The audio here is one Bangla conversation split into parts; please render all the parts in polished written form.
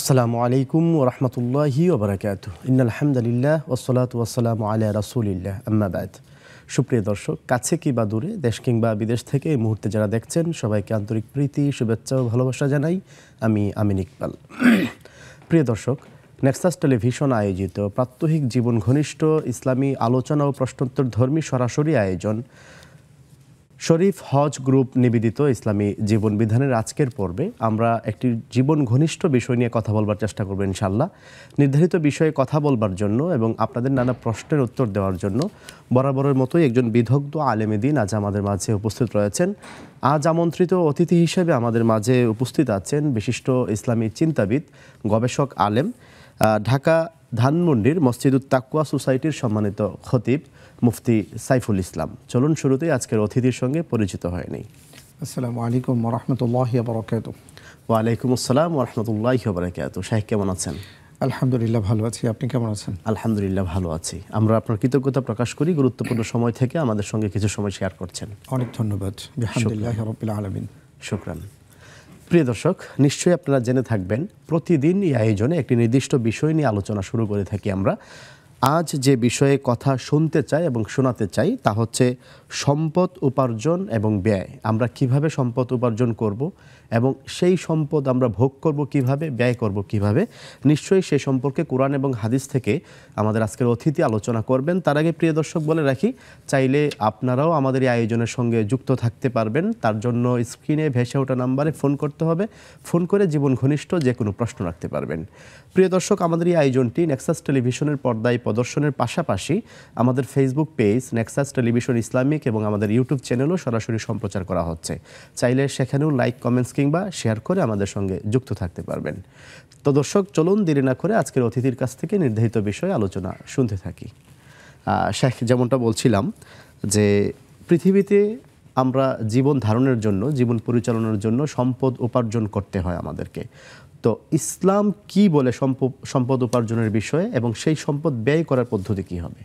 আসসালামু আলাইকুম ওয়া রাহমাতুল্লাহি ওয়া বারাকাতুহু। ইন্নাল হামদুলিল্লাহ ওয়াসসালাতু ওয়াসসালামু আলা রাসূলিল্লাহ, আম্মা বাদ। সুপ্রিয় দর্শক, কাছে কিংবা দূরে, দেশ কিংবা বিদেশ থেকে এই মুহূর্তে যারা দেখছেন, সবাইকে আন্তরিক প্রীতি, শুভেচ্ছা ও ভালোবাসা জানাই। আমি আমিন ইকবাল। প্রিয় দর্শক, নেক্সাস টেলিভিশন আয়োজিত প্রাত্যহিক জীবন ঘনিষ্ঠ ইসলামী আলোচনা ও প্রশ্নোত্তর ধর্মী সরাসরি আয়োজন শরীফ হজ গ্রুপ নিবেদিত ইসলামী জীবন বিধানের আজকের পর্বে আমরা একটি জীবন ঘনিষ্ঠ বিষয় নিয়ে কথা বলবার চেষ্টা করব ইনশাআল্লাহ। নির্ধারিত বিষয়ে কথা বলবার জন্য এবং আপনাদের নানা প্রশ্নের উত্তর দেওয়ার জন্য বরাবরের মতোই একজন বিদগ্ধ আলেমে দ্বীন আজ আমাদের মাঝে উপস্থিত রয়েছেন। আজ আমন্ত্রিত অতিথি হিসেবে আমাদের মাঝে উপস্থিত আছেন বিশিষ্ট ইসলামী চিন্তাবিদ, গবেষক, আলেম, ঢাকা ধানমন্ডির মসজিদুত তাকওয়া সোসাইটির সম্মানিত খতিব মুফতি সাইফুল ইসলাম। চলুন শুরুতেই আজকের অতিথির সঙ্গে পরিচিত হয়ে নেই। আসসালামু আলাইকুম ওয়া রাহমাতুল্লাহি ওয়া বারাকাতুহু। ওয়া আলাইকুম আসসালাম ওয়া রাহমাতুল্লাহি ওয়া বারাকাতুহু। শাইখ কেমন আছেন? আলহামদুলিল্লাহ ভালো আছি, আপনি কেমন আছেন? আলহামদুলিল্লাহ ভালো আছি। আমরা আপনার কৃতজ্ঞতা প্রকাশ করি গুরুত্বপূর্ণ সময় থেকে আমাদের সঙ্গে কিছু সময় শেয়ার করছেন। অনেক ধন্যবাদ। বিহামদিল্লাহি রাব্বিল আলামিন। শুকরান। প্রিয় দর্শক, নিশ্চয়ই আপনারা জেনে থাকবেন প্রতিদিন এই আয়োজনে একটি নির্দিষ্ট বিষয় নিয়ে আলোচনা শুরু করে থাকি আমরা। আজ যে বিষয়ে কথা শুনতে চাই এবং শোনাতে চাই তা হচ্ছে সম্পদ উপার্জন এবং ব্যয়। আমরা কিভাবে সম্পদ উপার্জন করব এবং সেই সম্পদ আমরা ভোগ করব কিভাবে, ব্যয় করব কিভাবে, নিশ্চয়ই সে সম্পর্কে কোরআন এবং হাদিস থেকে আমাদের আজকের অতিথি আলোচনা করবেন। তার আগে প্রিয় দর্শক বলে রাখি, চাইলে আপনারাও আমাদের এই আয়োজনের সঙ্গে যুক্ত থাকতে পারবেন। তার জন্য স্ক্রিনে ভেসে ওঠা নাম্বারে ফোন করতে হবে। ফোন করে জীবন ঘনিষ্ঠ যে কোনো প্রশ্ন রাখতে পারবেন। প্রিয় দর্শক, আমাদের এই আয়োজনটি নেক্সাস টেলিভিশনের পর্দায় প্রদর্শনের পাশাপাশি আমাদের Facebook page Nexus television Islamic এবং আমাদের ইউটিউব চ্যানেলও সরাসরি সম্প্রচার করা হচ্ছে। চাইলে সেখানেও লাইক, কমেন্টস কিংবা শেয়ার করে আমাদের সঙ্গে যুক্ত থাকতে পারবেন। তো দর্শক, চলুন দেরি না করে আজকের অতিথির কাছ থেকে নির্ধারিত বিষয়ে আলোচনা শুনতে থাকি। শেখ, যেমনটা বলছিলাম যে পৃথিবীতে আমরা জীবন ধারণের জন্য, জীবন পরিচালনার জন্য সম্পদ উপার্জন করতে হয় আমাদেরকে। তো ইসলাম কি বলে সম্পদ উপার্জনের বিষয়ে এবং সেই সম্পদ ব্যয় করার পদ্ধতি কি হবে?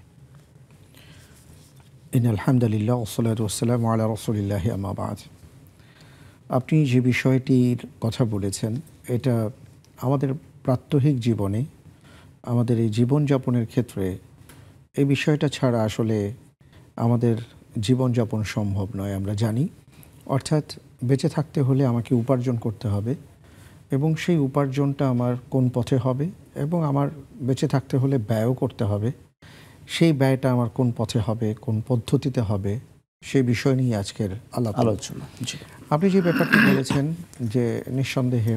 ইন্নাল হামদুলিল্লাহ ওয়াসসালাতু ওয়াসসালামু আলা রাসূলিল্লাহি, আম্মা বাদ। আপনি যে বিষয়টির কথা বলেছেন, এটা আমাদের প্রাত্যহিক জীবনে, আমাদের এই জীবনযাপনের ক্ষেত্রে এই বিষয়টা ছাড়া আসলে আমাদের জীবনযাপন সম্ভব নয়, আমরা জানি। অর্থাৎ বেঁচে থাকতে হলে আমাকে উপার্জন করতে হবে এবং সেই উপার্জনটা আমার কোন পথে হবে এবং আমার বেঁচে থাকতে হলে ব্যয়ও করতে হবে। সেই ব্যয়টা আমার কোন পথে হবে, কোন পদ্ধতিতে হবে, সেই বিষয় নিয়ে আজকের আলোচনা। আপনি যে ব্যাপারটি বলেছেন যে নিঃসন্দেহে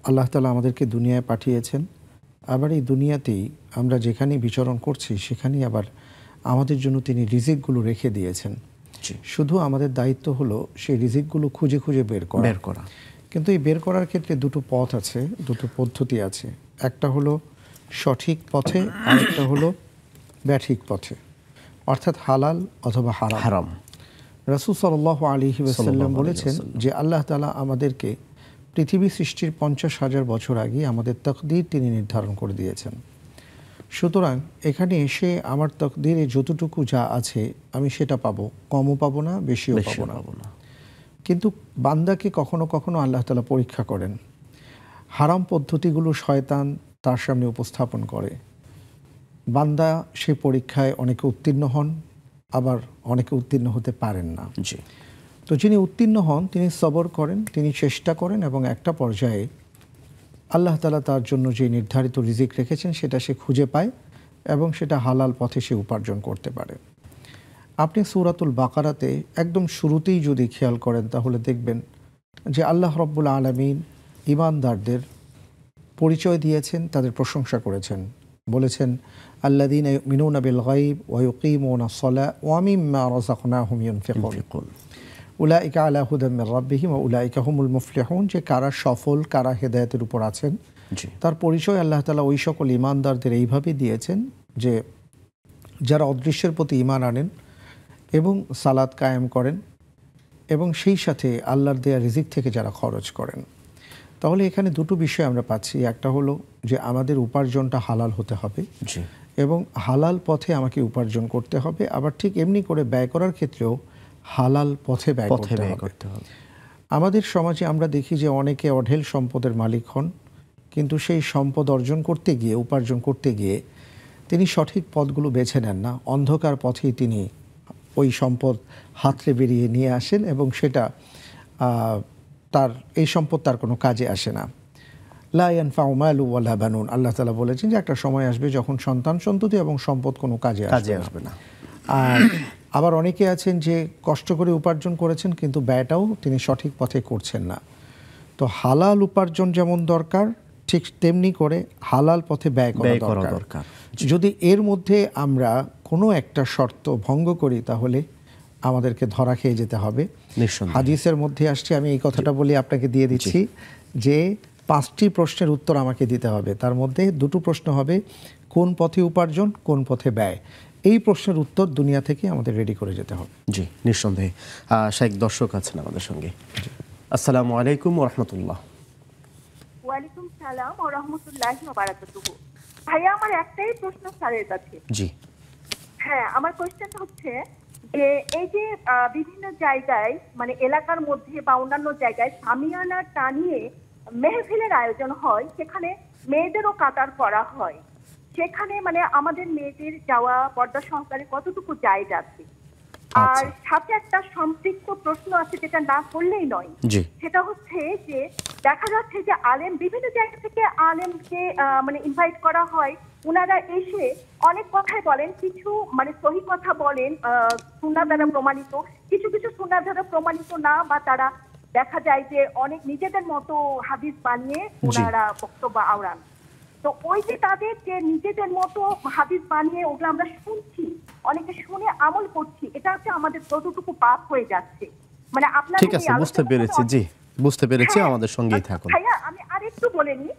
আল্লাহ তাআলা আমাদেরকে দুনিয়ায় পাঠিয়েছেন, আবার এই দুনিয়াতেই আমরা যেখানেই বিচরণ করছি সেখানেই আবার আমাদের জন্য তিনি রিজিকগুলো রেখে দিয়েছেন। শুধু আমাদের দায়িত্ব হলো সেই রিজিকগুলো খুঁজে খুঁজে বের করা। কিন্তু এই বের করার ক্ষেত্রে দুটো পথ আছে, দুটো পদ্ধতি আছে। একটা হলো সঠিক পথে, আর একটা হলো ব্যাঠিক পথে, অর্থাৎ হালাল অথবা হারাম। রাসূল সাল্লাল্লাহু আলাইহি ওয়াসাল্লাম বলেছেন যে আল্লাহ তাআলা আমাদেরকে পৃথিবী সৃষ্টির 50,000 বছর আগে আমাদের তাকদীর তিনি নির্ধারণ করে দিয়েছেন। সুতরাং এখানে এসে আমার তাকদীরে যতটুকু যা আছে আমি সেটা পাবো, কমও পাবো না, বেশিও পাবো না। কিন্তু বান্দাকে কখনো কখনো আল্লাহ তাআলা পরীক্ষা করেন। হারাম পদ্ধতিগুলো শয়তান তার সামনে উপস্থাপন করে। বান্দা সে পরীক্ষায় অনেকে উত্তীর্ণ হন, আবার অনেকে উত্তীর্ণ হতে পারেন না। তো যিনি উত্তীর্ণ হন তিনি সবর করেন, তিনি চেষ্টা করেন এবং একটা পর্যায়ে আল্লাহ তাআলা তার জন্য যে নির্ধারিত রিজিক রেখেছেন সেটা সে খুঁজে পায় এবং সেটা হালাল পথে সে উপার্জন করতে পারে। আপনি সূরাতুল বাকারাতে একদম শুরুতেই যদি খেয়াল করেন তাহলে দেখবেন যে আল্লাহ রাব্বুল আলামিন ঈমানদারদের পরিচয় দিয়েছেন, তাদের প্রশংসা করেছেন। বলেছেন আল্লাযীনা ইউমিনুনা বিল গায়ব ওয়া ইউকিমুনাস সালাহ ওয়া মিম্মা রাযাকনাহুম ইউনফিকুন উলাইকা আলা হুদাম মির রাব্বিহিম ওয়া উলাইকা হুমুল মুফলিহুন। যে কারা সফল, কারা হেদায়েতের উপর আছেন, তার পরিচয় আল্লাহ তাআলা ওই সকল ঈমানদারদের এইভাবে দিয়েছেন যে যারা অদৃশ্যের প্রতি ঈমান আনেন এবং সালাত কায়েম করেন এবং সেই সাথে আল্লাহর দেয়া রিজিক থেকে যারা খরচ করেন। তাহলে এখানে দুটো বিষয় আমরা পাচ্ছি। একটা হলো যে আমাদের উপার্জনটা হালাল হতে হবে এবং হালাল পথে আমাকে উপার্জন করতে হবে, আবার ঠিক এমনি করে ব্যয় করার ক্ষেত্রেও হালাল পথে ব্যয় করতে হবে। আমাদের সমাজে আমরা দেখি যে অনেকে অঢেল সম্পদের মালিক হন, কিন্তু সেই সম্পদ অর্জন করতে গিয়ে, উপার্জন করতে গিয়ে তিনি সঠিক পথগুলো বেছে নেন না, অন্ধকার পথেই তিনি ওই সম্পদ হাতড়ে বেরিয়ে নিয়ে আসেন এবং সেটা তার এই সম্পদ তার কোনো কাজে আসে না। লা ইয়ানফাউ মালু ওয়ালা বানুন, আল্লাহ তাআলা বলেছেন যে একটা সময় আসবে যখন সন্তান সন্ততি এবং সম্পদ কোনো কাজে আসবে না। আর আবার অনেকে আছেন যে কষ্ট করে উপার্জন করেছেন কিন্তু ব্যয়টাও তিনি সঠিক পথে করছেন না। তো হালাল উপার্জন যেমন দরকার, ঠিক তেমনি করে হালাল পথে ব্যয় করা দরকার। যদি এর মধ্যে আমরা কোনো একটা শর্ত ভঙ্গ করি তাহলে আমাদেরকে ধরা খেয়ে যেতে হবে। হাদিসের মধ্যে আসছে, আমি এই কথাটা বলি আপনাকে দিয়ে দিচ্ছি, যে 5টি প্রশ্নের উত্তর আমাকে দিতে হবে। তার মধ্যে 2টো প্রশ্ন হবে কোন পথে উপার্জন, কোন পথে ব্যয়। এই প্রশ্নের উত্তর দুনিয়া থেকে আমাদের রেডি করে যেতে হবে। জি, নিঃসন্দেহে। শাইখ, দর্শক আছেন আমাদের সঙ্গে। আসসালামু আলাইকুম ওয়া রাহমাতুল্লাহ। ওয়ালাইকুম সালাম ওয়া রাহমাতুল্লাহি ওয়া বারাকাতুহু। ভাইয়া, আমার একটাই প্রশ্ন স্যারের কাছে। জি। হ্যাঁ, আমার কোশ্চেনটা হচ্ছে যে এই যে বিভিন্ন জায়গায় মানে এলাকার মধ্যে বা অন্যান্য জায়গায় সামিয়ানা টানিয়ে মেহফিলের আয়োজন হয়, সেখানে মেয়েদেরও কাতার করা হয়, সেখানে মানে আমাদের মেয়েদের যাওয়া পর্দা সহকারে কতটুকু জায়েজ আছে? আর সাথে একটা সম্পৃক্ত প্রশ্ন আছে যেটা না করলেই নয়, সেটা হচ্ছে যে দেখা যাচ্ছে যে আলেম বিভিন্ন জায়গা থেকে আলেমকে মানে ইনভাইট করা হয়, ওনারা এসে অনেক কথাই বলেন, কিছু মানে সহি কথা বলেন সুন্নাহ দ্বারা প্রমাণিত, কিছু কিছু সুন্নাহ দ্বারা প্রমাণিত না, বা তারা দেখা যায় যে অনেক নিজেদের মতো হাদিস বানিয়ে ওনারা বক্তব্য আওড়ান। তো ওই যে তাদের যে নিজেদের মতো হাদিস বানিয়ে ওগুলো আমরা শুনছি, অনেকে শুনে আমল করছি, এটা হচ্ছে আমাদের কতটুকু পাপ হয়ে যাচ্ছে। মানে আপনার ঠিক আছে, বুঝতে পেরেছি। জি, বুঝতে পেরেছি, আমাদের সঙ্গেই থাকুন। ভাইয়া, আমি আরেকটু বলে নিই,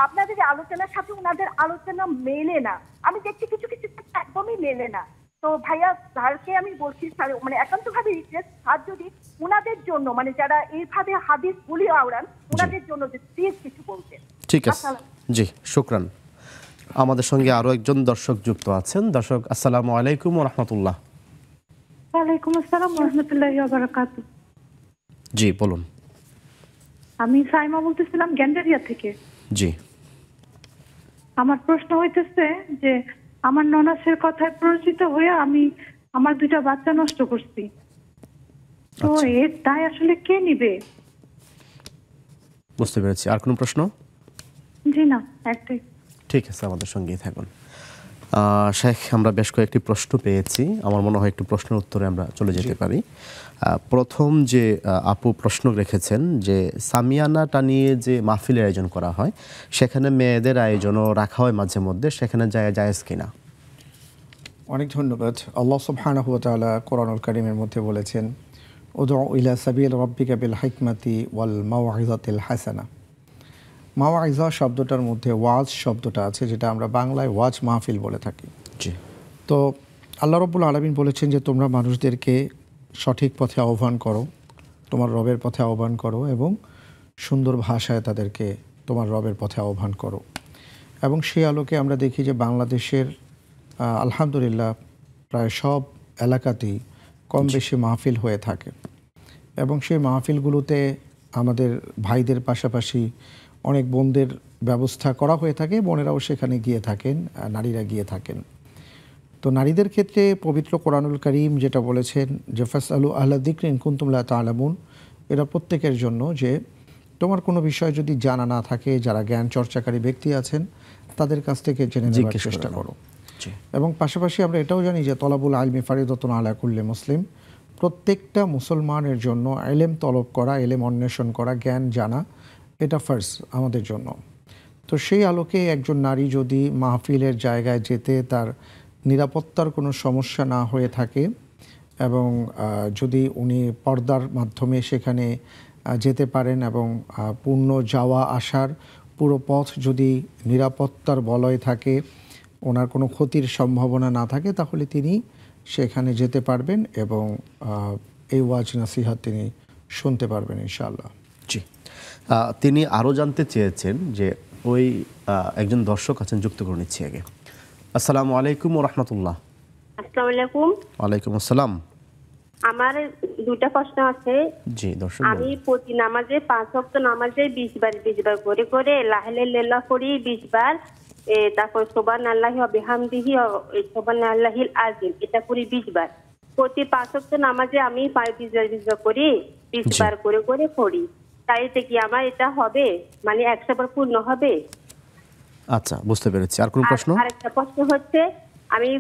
আপনাদের আলোচনার সাথে ওনাদের আলোচনা মেলে না, আমি দেখছি কিছু কিছু একদমই মেলে না। তো ভাইয়া, স্যারকে আমি বলছি, স্যার মানে একান্তভাবে রিকোয়েস্ট, স্যার যদি ওনাদের জন্য মানে যারা এইভাবে হাদিস গুলি আওড়ান, ওনাদের জন্য যে প্লিজ কিছু বলতেন। ঠিক আছে, জি, শুকরান। আমাদের সঙ্গে আরো একজন দর্শক যুক্ত আছেন। দর্শক, আসসালামু আলাইকুম ওয়া রাহমাতুল্লাহ। ওয়ালাইকুম আসসালাম ওয়া রাহমাতুল্লাহি ওয়া বারাকাতুহু। জি, বলুন। আমি সাইমা বলতেছিলাম গ্যান্ডারিয়া থেকে। জি। আমার প্রশ্ন হইতেছে যে আমার ননাসের কথায় পরিচিত হয়ে আমি আমার 2টা বাচ্চা নষ্ট করছি, তো এর দায় আসলে কে নিবে? বুঝতে পেরেছি। আর কোনো প্রশ্ন? জি না, একটাই। ঠিক আছে, আমাদের সঙ্গেই থাকুন। শেখ, আমরা বেশ কয়েকটি প্রশ্ন পেয়েছি, আমার মনে হয় একটু প্রশ্নের উত্তরে আমরা চলে যেতে পারি। প্রথম যে আপু প্রশ্ন রেখেছেন যে সামিয়ানাটা নিয়ে যে মাহফিলের আয়োজন করা হয়, সেখানে মেয়েদের আয়োজনও রাখা হয় মাঝে মধ্যে, সেখানে জায়েজ কিনা? অনেক ধন্যবাদ। আল্লাহ সুবহানাহু ওয়া তাআলা কোরআনুল কারীমের মধ্যে বলেছেন, উদউ ইলা সাবিল রাব্বিকা বিল হিকমাতি ওয়াল মাউইযাতিল হাসানা। মাওয়াইজা শব্দটার মধ্যে ওয়াজ শব্দটা আছে, যেটা আমরা বাংলায় ওয়াজ মাহফিল বলে থাকি। তো আল্লাহ রাব্বুল আলামিন বলেছেন যে তোমরা মানুষদেরকে সঠিক পথে আহ্বান করো, তোমার রবের পথে আহ্বান করো, এবং সুন্দর ভাষায় তাদেরকে তোমার রবের পথে আহ্বান করো। এবং সেই আলোকে আমরা দেখি যে বাংলাদেশের আলহামদুলিল্লাহ প্রায় সব এলাকাতেই কম বেশি মাহফিল হয়ে থাকে, এবং সেই মাহফিলগুলোতে আমাদের ভাইদের পাশাপাশি অনেক বোনদের ব্যবস্থা করা হয়ে থাকে, বোনেরাও সেখানে গিয়ে থাকেন, নারীরা গিয়ে থাকেন। তো নারীদের ক্ষেত্রে পবিত্র কোরআনুল কারীম যেটা বলেছেন যে ফাসআলু আহলা যিকরি ইন কুনতুম লা তা'লামুন, এটা প্রত্যেকের জন্য যে তোমার কোনো বিষয় যদি জানা না থাকে, যারা জ্ঞান চর্চাকারী ব্যক্তি আছেন তাদের কাছ থেকে জেনে নেওয়ার চেষ্টা করো। এবং পাশাপাশি আমরা এটাও জানি যে তলাবুল আলমি ফারিদাতুন আলা কুল্লি মুসলিম, প্রত্যেকটা মুসলমানের জন্য ইলম তলব করা, ইলম অন্বেষণ করা, জ্ঞান জানা, এটা ফার্স্ট আমাদের জন্য। তো সেই আলোকে একজন নারী যদি মাহফিলের জায়গায় যেতে তার নিরাপত্তার কোনো সমস্যা না হয়ে থাকে, এবং যদি উনি পর্দার মাধ্যমে সেখানে যেতে পারেন, এবং পূর্ণ যাওয়া আসার পুরো পথ যদি নিরাপত্তার বলয় থাকে, ওনার কোনো ক্ষতির সম্ভাবনা না থাকে, তাহলে তিনি সেখানে যেতে পারবেন এবং এই ওয়াজ নাসিহাত তিনি শুনতে পারবেন ইনশাআল্লাহ। জি। তিনি আরও জানতে চেয়েছেন যে ওই একজন দর্শক আছেন, যুক্ত করে নিচ্ছি আগে। আসসালামু আলাইকুম ওয়া রাহমাতুল্লাহ। আসসালামু আলাইকুম। ওয়ালাইকুম আসসালাম। আমার দুইটা প্রশ্ন আছে। জি দর্শক আমি প্রতি নামাজে 5 ওয়াক্ত নামাজে 20 বার করে করে লা ইলাহা ইল্লাল্লাহ করি 20 বার, তারপর সুবহানাল্লাহি ওয়া বিহামদিহি সুবহানাল্লাহিল আযীম এটা করি 20 বার। প্রতি 5 ওয়াক্ত নামাজে আমি 20 বার করি 20 বার করে করে পড়ি। তাইতে কি আমার এটা হবে, মানে 100 বার পূর্ণ হবে? আচ্ছা, বুঝতে পেরেছি। আর কোন প্রশ্ন? আরেকটা প্রশ্ন হচ্ছে, আমি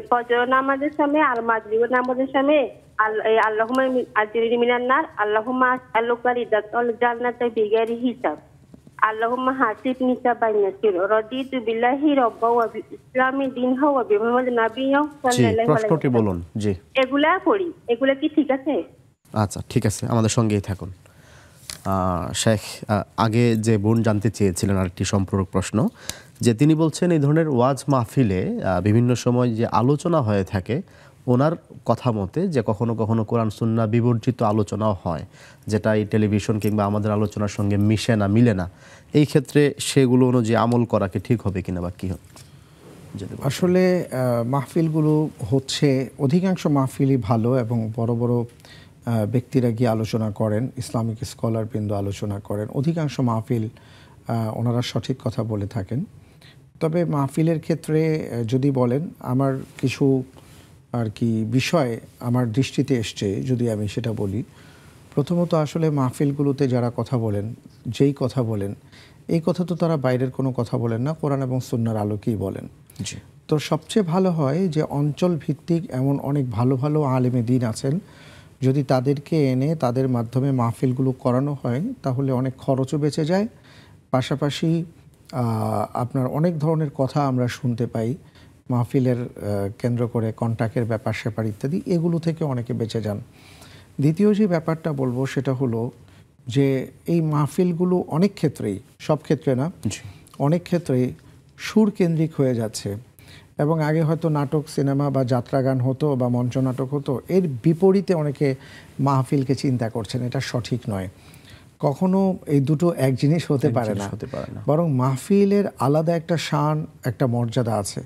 ফজর নামাজের সময় আর মাগরিব নামাজের সময় আল্লাহুম্মা আজরিনি মিনান নার, আল্লাহুম্মা আসআলুকা রিদাতাল জান্নাতি বিগাইরি হিসাব, আল্লাহুম্মা হাসিবনি হিসাবান ইয়াসির, রাদিতু বিল্লাহি রাব্বা ওয়া বিল ইসলামি দীনহা ওয়া বিমুহাম্মাদিন নাবিয়্যা সাল্লাল্লাহু আলাইহি প্রশ্নটি বলুন। জি, এগুলা পড়ি, এগুলা কি ঠিক আছে? আচ্ছা ঠিক আছে, আমাদের সঙ্গেই থাকুন। শেখ, আগে যে বোন জানতে চেয়েছিলেন আরেকটি সম্পূরক প্রশ্ন, যে তিনি বলছেন এই ধরনের ওয়াজ মাহফিলে বিভিন্ন সময় যে আলোচনা হয়ে থাকে, ওনার কথা মতে যে কখনো কখনো কোরআন সুন্নাহ বিবর্জিত আলোচনাও হয়, যেটা এই টেলিভিশন কিংবা আমাদের আলোচনার সঙ্গে মিশে না, মিলে না। এই ক্ষেত্রে সেগুলো অনুযায়ী আমল করা কি ঠিক হবে কিনা বা কি হবে? আসলে মাহফিলগুলো হচ্ছে, অধিকাংশ মাহফিলই ভালো এবং বড় বড় ব্যক্তিরা গিয়ে আলোচনা করেন, ইসলামিক স্কলার বৃন্দ আলোচনা করেন, অধিকাংশ মাহফিল ওনারা সঠিক কথা বলে থাকেন। তবে মাহফিলের ক্ষেত্রে যদি বলেন, আমার কিছু আর কি বিষয় আমার দৃষ্টিতে এসছে, যদি আমি সেটা বলি। প্রথমত আসলে মাহফিলগুলোতে যারা কথা বলেন, যেই কথা বলেন, এই কথা তো তারা বাইরের কোনো কথা বলেন না, কোরআন এবং সুন্নাহর আলোকেই বলেন। তো সবচেয়ে ভালো হয় যে অঞ্চল ভিত্তিক এমন অনেক ভালো ভালো আলেমে দ্বীন আছেন, যদি তাদেরকে এনে তাদের মাধ্যমে মাহফিলগুলো করানো হয় তাহলে অনেক খরচও বেঁচে যায়, পাশাপাশি আপনার অনেক ধরনের কথা আমরা শুনতে পাই মাহফিলের কেন্দ্র করে, কন্টাক্টের ব্যাপার স্যাপার ইত্যাদি, এগুলো থেকে অনেকে বেঁচে যান। দ্বিতীয় যে ব্যাপারটা বলবো সেটা হলো যে এই মাহফিলগুলো অনেক ক্ষেত্রেই, সব ক্ষেত্রে না, অনেক ক্ষেত্রেই সুর কেন্দ্রিক হয়ে যাচ্ছে। এবং আগে হয়তো নাটক, সিনেমা বা যাত্রা গান হতো বা মঞ্চ নাটক হতো, এর বিপরীতে অনেকে মাহফিলকে চিন্তা করছেন। এটা সঠিক নয়, কখনো এই দুটো এক জিনিস হতে পারে না। বরং মাহফিলের আলাদা একটা শান, একটা মর্যাদা আছে।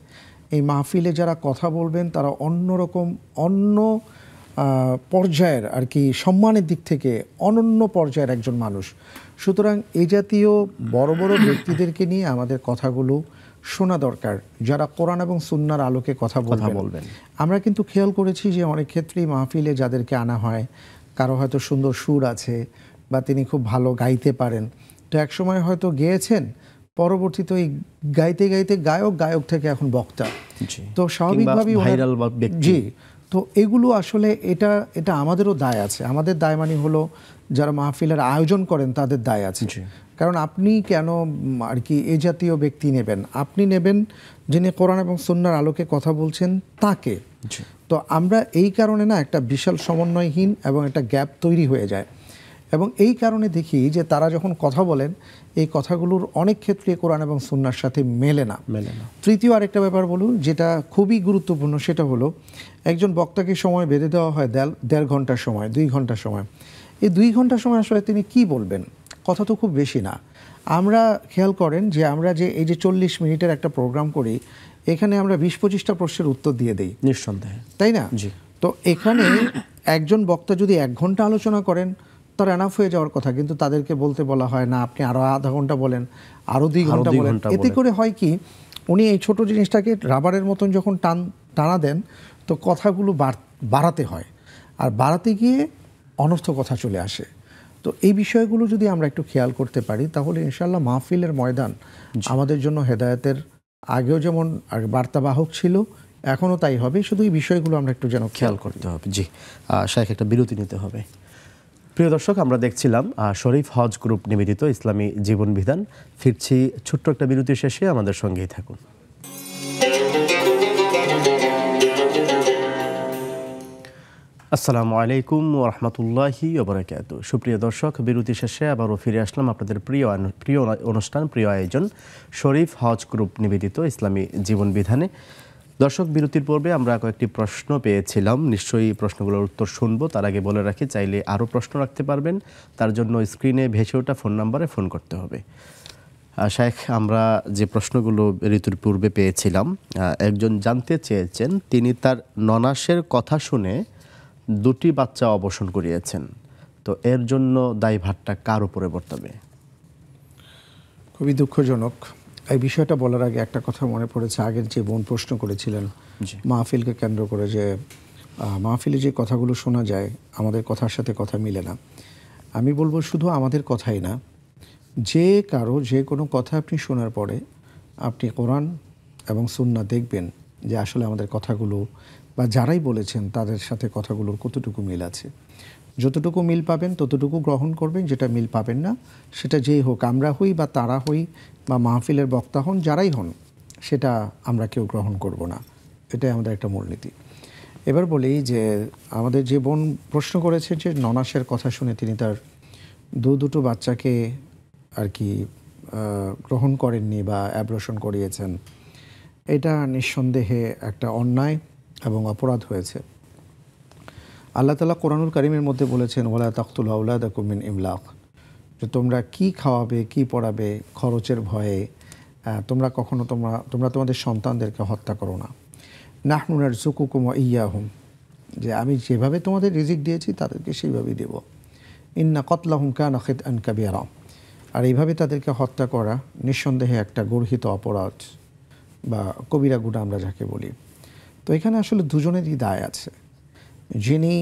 এই মাহফিলে যারা কথা বলবেন তারা অন্যরকম, অন্য পর্যায়ের আর কি, সম্মানের দিক থেকে অনন্য পর্যায়ের একজন মানুষ। সুতরাং এই জাতীয় বড় বড় ব্যক্তিদেরকে নিয়ে আমাদের কথাগুলো শোনা দরকার, যারা কোরআন এবং সুন্নাহর আলোকে কথা বলবেন। আমরা কিন্তু খেয়াল করেছি যে অনেক ক্ষেত্রেই মাহফিলে যাদেরকে আনা হয়, কারো হয়তো সুন্দর সুর আছে বা তিনি খুব ভালো গাইতে পারেন, তো একসময় হয়তো গেয়েছেন, পরবর্তীতে ওই গাইতে গাইতে গায়ক থেকে এখন বক্তা। তো স্বাভাবিকভাবেই জি, তো এগুলো আসলে এটা আমাদেরও দায় আছে। আমাদের দায় মানে হলো যারা মাহফিলের আয়োজন করেন তাদের দায় আছে। কারণ আপনি কেন আর কি এই জাতীয় ব্যক্তি নেবেন? আপনি নেবেন যিনি কোরআন এবং সুন্নাহর আলোকে কথা বলছেন তাকে। তো আমরা এই কারণে না একটা বিশাল সমন্বয়হীন এবং একটা গ্যাপ তৈরি হয়ে যায়। এবং এই কারণে দেখি যে তারা যখন কথা বলেন, এই কথাগুলোর অনেক ক্ষেত্রে কোরআন এবং সুন্নাহর সাথে মেলে না। তৃতীয় আরেকটা ব্যাপার বলুন, যেটা খুবই গুরুত্বপূর্ণ, সেটা হলো একজন বক্তাকে সময় বেঁধে দেওয়া হয় 1.5 ঘন্টার সময়, 2 ঘন্টার সময়। এই 2 ঘন্টার সময় আসলে তিনি কি বলবেন? কথা তো খুব বেশি না। আমরা খেয়াল করেন যে আমরা যে এই যে 40 মিনিটের একটা প্রোগ্রাম করি, এখানে আমরা 20-25টা প্রশ্নের উত্তর দিয়ে দিই নিঃসন্দেহে, তাই না? তো এখানে একজন বক্তা যদি 1 ঘন্টা আলোচনা করেন, তার এনাফ হয়ে যাওয়ার কথা, কিন্তু তাদেরকে বলতে বলা হয় না, আপনি আরও আধা ঘন্টা বলেন, আরও 2 ঘন্টা বলেন। এতে করে হয় কি, উনি এই ছোট জিনিসটাকে রাবারের মতন যখন টানা দেন, তো কথাগুলো বাড়াতে হয়, আর বাড়াতে গিয়ে অনর্থ কথা চলে আসে। তো এই বিষয়গুলো যদি আমরা একটু খেয়াল করতে পারি, তাহলে ইনশাল্লাহ মাহফিলের ময়দান আমাদের জন্য হেদায়েতের, আগেও যেমন বার্তাবাহক ছিল, এখনও তাই হবে। শুধু এই বিষয়গুলো আমরা একটু যেন খেয়াল করতে হবে। জি, শাইখ, একটা বিরতি নিতে হবে। প্রিয় দর্শক, আমরা দেখছিলাম শরীফ হজ গ্রুপ নিবেদিত ইসলামী জীবন বিধান। ফিরছি ছোট্ট একটা বিরতির শেষে, আমাদের সঙ্গেই থাকুন। আসসালামু আলাইকুম ওয়া রাহমাতুল্লাহি ওয়া বারাকাতুহু। সুপ্রিয় দর্শক, বিরতি শেষে আবারও ফিরে আসলাম আপনাদের প্রিয় অনুষ্ঠান, প্রিয় আয়োজন শরীফ হজ গ্রুপ নিবেদিত ইসলামী জীবন বিধানে। দর্শক, বিরতির পূর্বে আমরা কয়েকটি প্রশ্ন পেয়েছিলাম, নিশ্চয়ই প্রশ্নগুলোর উত্তর শুনবো। তার আগে বলে রাখি, চাইলে আরও প্রশ্ন রাখতে পারবেন, তার জন্য স্ক্রিনে ভেসে ওঠা ফোন নাম্বারে ফোন করতে হবে। শাইখ, আমরা যে প্রশ্নগুলো ঋতুর পূর্বে পেয়েছিলাম, একজন জানতে চেয়েছেন তিনি তার ননাসের কথা শুনে দুটি বাচ্চা অবসান করিয়েছেন, তো এর জন্য দায়ভারটা কার উপরে বর্তাবে? খুবই দুঃখজনক। এই বিষয়টা বলার আগে একটা কথা মনে পড়েছে, আগের যে বোন প্রশ্ন করেছিলেন জি। মাহফিলকে কেন্দ্র করে, যে মাহফিলে যে কথাগুলো শোনা যায় আমাদের কথার সাথে কথা মিলে না। আমি বলবো শুধু আমাদের কথাই না, যে কারো যে কোনো কথা আপনি শোনার পরে আপনি কোরআন এবং সুন্নাহ দেখবেন যে আসলে আমাদের কথাগুলো বা যারাই বলেছেন তাদের সাথে কথাগুলোর কতটুকু মিল আছে। যতটুকু মিল পাবেন ততটুকু গ্রহণ করবেন, যেটা মিল পাবেন না সেটা যেই হোক, আমরা হই বা তারা হই বা মাহফিলের বক্তা হন, যারাই হন, সেটা আমরা কেউ গ্রহণ করব না। এটাই আমাদের একটা মূলনীতি। এবার বলি যে আমাদের যে বোন প্রশ্ন করেছে যে ননাসের কথা শুনে তিনি তার দুটো বাচ্চাকে আর কি গ্রহণ করেননি বা অ্যাবর্শন করিয়েছেন, এটা নিঃসন্দেহে একটা অন্যায় এবং অপরাধ হয়েছে। আল্লাহ তাআলা কোরআনুল কারীমের মধ্যে বলেছেন, ওয়ালা তাকতুলু আওলাদাকুম মিন ইমলাক, যে তোমরা কি খাওয়াবে কি পড়াবে খরচের ভয়ে তোমরা কখনো তোমরা তোমাদের সন্তানদেরকে হত্যা করো না। নাহনু নারযুকুকুম ওয়া ইয়্যাহুম, যে আমি যেভাবে তোমাদের রিজিক দিয়েছি তাদেরকে সেইভাবেই দেব। ইন্না কতলাহুম কানা খিতআন কাবীরা, আর এইভাবে তাদেরকে হত্যা করা নিঃসন্দেহে একটা গর্হিত অপরাধ বা কবিরা গুনাহ আমরা যাকে বলি। তো এখানে আসলে দুজনেরই দায় আছে। যিনি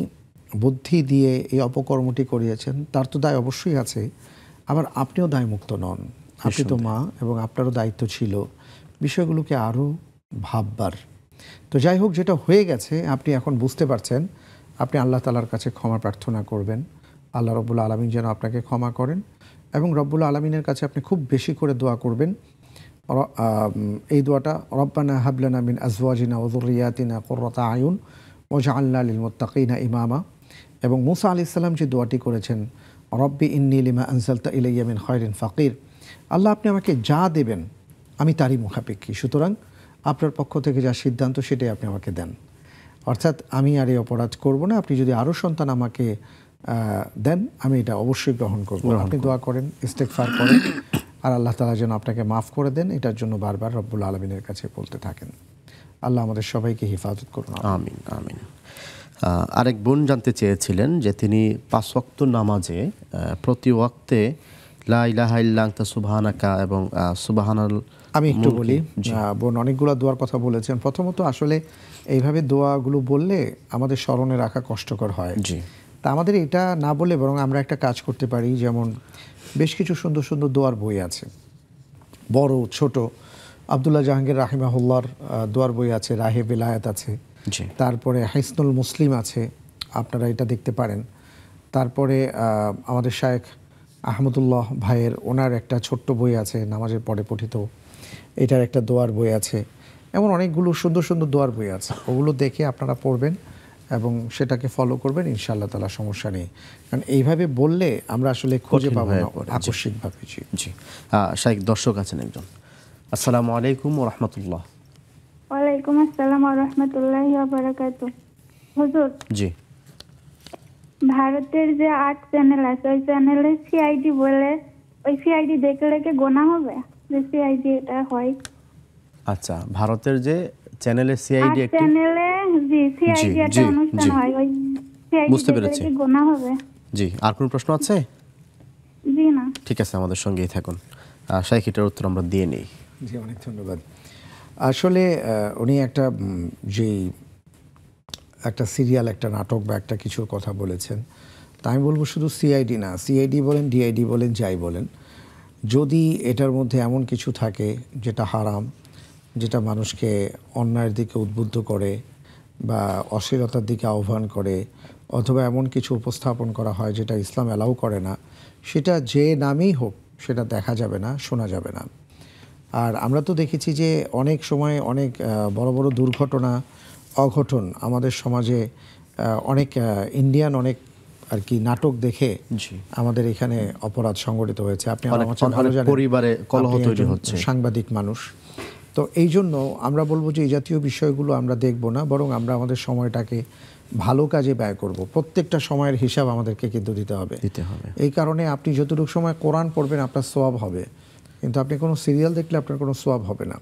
বুদ্ধি দিয়ে এই অপকর্মটি করিয়েছেন তার তো দায় অবশ্যই আছে, আবার আপনিও দায়মুক্ত নন। আপনি তো মা এবং আপনারও দায়িত্ব ছিল বিষয়গুলোকে আরও ভাববার। তো যাই হোক, যেটা হয়ে গেছে আপনি এখন বুঝতে পারছেন, আপনি আল্লাহ তাআলার কাছে ক্ষমা প্রার্থনা করবেন, আল্লাহ রব্বুল আলামিন যেন আপনাকে ক্ষমা করেন, এবং রব্বুল আলামিনের কাছে আপনি খুব বেশি করে দোয়া করবেন। এই দোয়াটা, রব্বানা হাবলানা মিন আজওয়াজিনা ওয়া যুররিয়াতিনা কুররাতা আয়ুন ওয়াজআলনা লিল মুত্তাকিনা ইমামা। এবং মূসা আলাইহিস সালাম যে দোয়াটি করেছেন, রব্বি ইন্নী লিমা আনজালতা ইলাইয়া মিন খায়রিন ফাকির, আল্লাহ আপনি আমাকে যা দেবেন আমি তারই মুখাপেক্ষী, সুতরাং আপনার পক্ষ থেকে যা সিদ্ধান্ত সেটাই আপনি আমাকে দেন। অর্থাৎ আমি আর এই অপরাধ করব না, আপনি যদি আরও সন্তান আমাকে দেন আমি এটা অবশ্যই গ্রহণ করব। আপনি দোয়া করেন, ইস্তেগফার করেন, আর আল্লাহ তাআলা যেন আপনাকে মাফ করে দেন, এটার জন্য বারবার রব্বুল আলামিনের কাছে বলতে থাকেন। আল্লাহ আমাদের সবাইকে হেফাজত করুন। আমিন আমিন। আরেক বোন জানতে চেয়েছিলেন যে তিনি 5 ওয়াক্ত নামাজে প্রতি ওয়াক্তে লা ইলাহা ইল্লা আনতা সুবহানাকা এবং সুবহানাল, আমি একটু বলি, বোন অনেকগুলো দোয়ার কথা বলেছেন। প্রথমত আসলে এইভাবে দোয়াগুলো বললে আমাদের স্মরণে রাখা কষ্টকর হয়। জি। তা আমাদের এটা না বলে বরং আমরা একটা কাজ করতে পারি, যেমন বেশ কিছু সুন্দর সুন্দর দোয়ার বই আছে, বড় ছোট। আব্দুল্লাহ জাহাঙ্গীর রাহিমাহুল্লাহর দোয়ার বই আছে, রাহে বেলায়েত আছে, তারপরে হিসনুল মুসলিম আছে, আপনারা এটা দেখতে পারেন। তারপরে আমাদের শায়েখ আহমদুল্লাহ ভাইয়ের ওনার একটা ছোট্ট বই আছে নামাজের পরে পঠিত, এটার একটা দোয়ার বই আছে। এমন অনেকগুলো সুন্দর সুন্দর দোয়ার বই আছে, ওগুলো দেখে আপনারা পড়বেন এবং সেটাকে ফলো করবেন, ইনশাআল্লাহ তাআলা সমস্যা নেই। কারণ এইভাবে বললে আমরা আসলে খুঁজে পাবো না আকস্মিকভাবে। জি। শাইখ, দর্শক আছেন একজন। আসসালামু আলাইকুম ওয়া রাহমাতুল্লাহ। ওয়ালাইকুম আসসালাম ওয়া রাহমাতুল্লাহি ওয়া বারাকাতুহু। হুজুর, জি। ভারতের যে 8 চ্যানেল আছে ওই চ্যানেলে সিআইডি বলে, ওই সিআইডি দেখলে কি গোনা হবে? যে সিআইডি এটা হয়। আচ্ছা, ভারতের যে চ্যানেলে সিআইডি একটি চ্যানেলে জি সিআইডি একটা অনুষ্ঠান হয়, ওই সিআইডি বুঝতে পেরেছি। কি গোনা হবে? জি। আর কোনো প্রশ্ন আছে? জি না। ঠিক আছে, আমাদের সঙ্গেই থাকুন। শাইখ, এটার উত্তর আমরা দিয়ে নেই। জি, অনেক ধন্যবাদ। আসলে উনি একটা সিরিয়াল, একটা নাটক বা একটা কিছুর কথা বলেছেন। তা আমি বলবো শুধু সিআইডি না, সিআইডি বলেন, ডিআইডি বলেন, যাই বলেন, যদি এটার মধ্যে এমন কিছু থাকে যেটা হারাম, যেটা মানুষকে অন্যায়ের দিকে উদ্বুদ্ধ করে বা অশ্লীলতার দিকে আহ্বান করে, অথবা এমন কিছু উপস্থাপন করা হয় যেটা ইসলাম অ্যালাউ করে না, সেটা যে নামেই হোক সেটা দেখা যাবে না, শোনা যাবে না। আর আমরা তো দেখেছি যে অনেক সময় অনেক বড় বড় দুর্ঘটনা, অঘটন আমাদের সমাজে অনেক ইন্ডিয়ান অনেক আর কি নাটক দেখে আমাদের এখানে অপরাধ সংগঠিত হয়েছে। আপনি ভালো জানেন, পরিবারে কলহ তৈরি হচ্ছে, সাংবাদিক মানুষ। তো এই জন্য আমরা বলবো যে এই জাতীয় বিষয়গুলো আমরা দেখব না, বরং আমরা আমাদের সময়টাকে ভালো কাজে ব্যয় করব। প্রত্যেকটা সময়ের হিসাব আমাদেরকে কিন্তু দিতে হবে। এই কারণে আপনি যতটুকু সময় কোরআন পড়বেন আপনার সওয়াব হবে, কিন্তু আপনি কোনো সিরিয়াল দেখলে আপনার কোনো সওয়াব হবে না।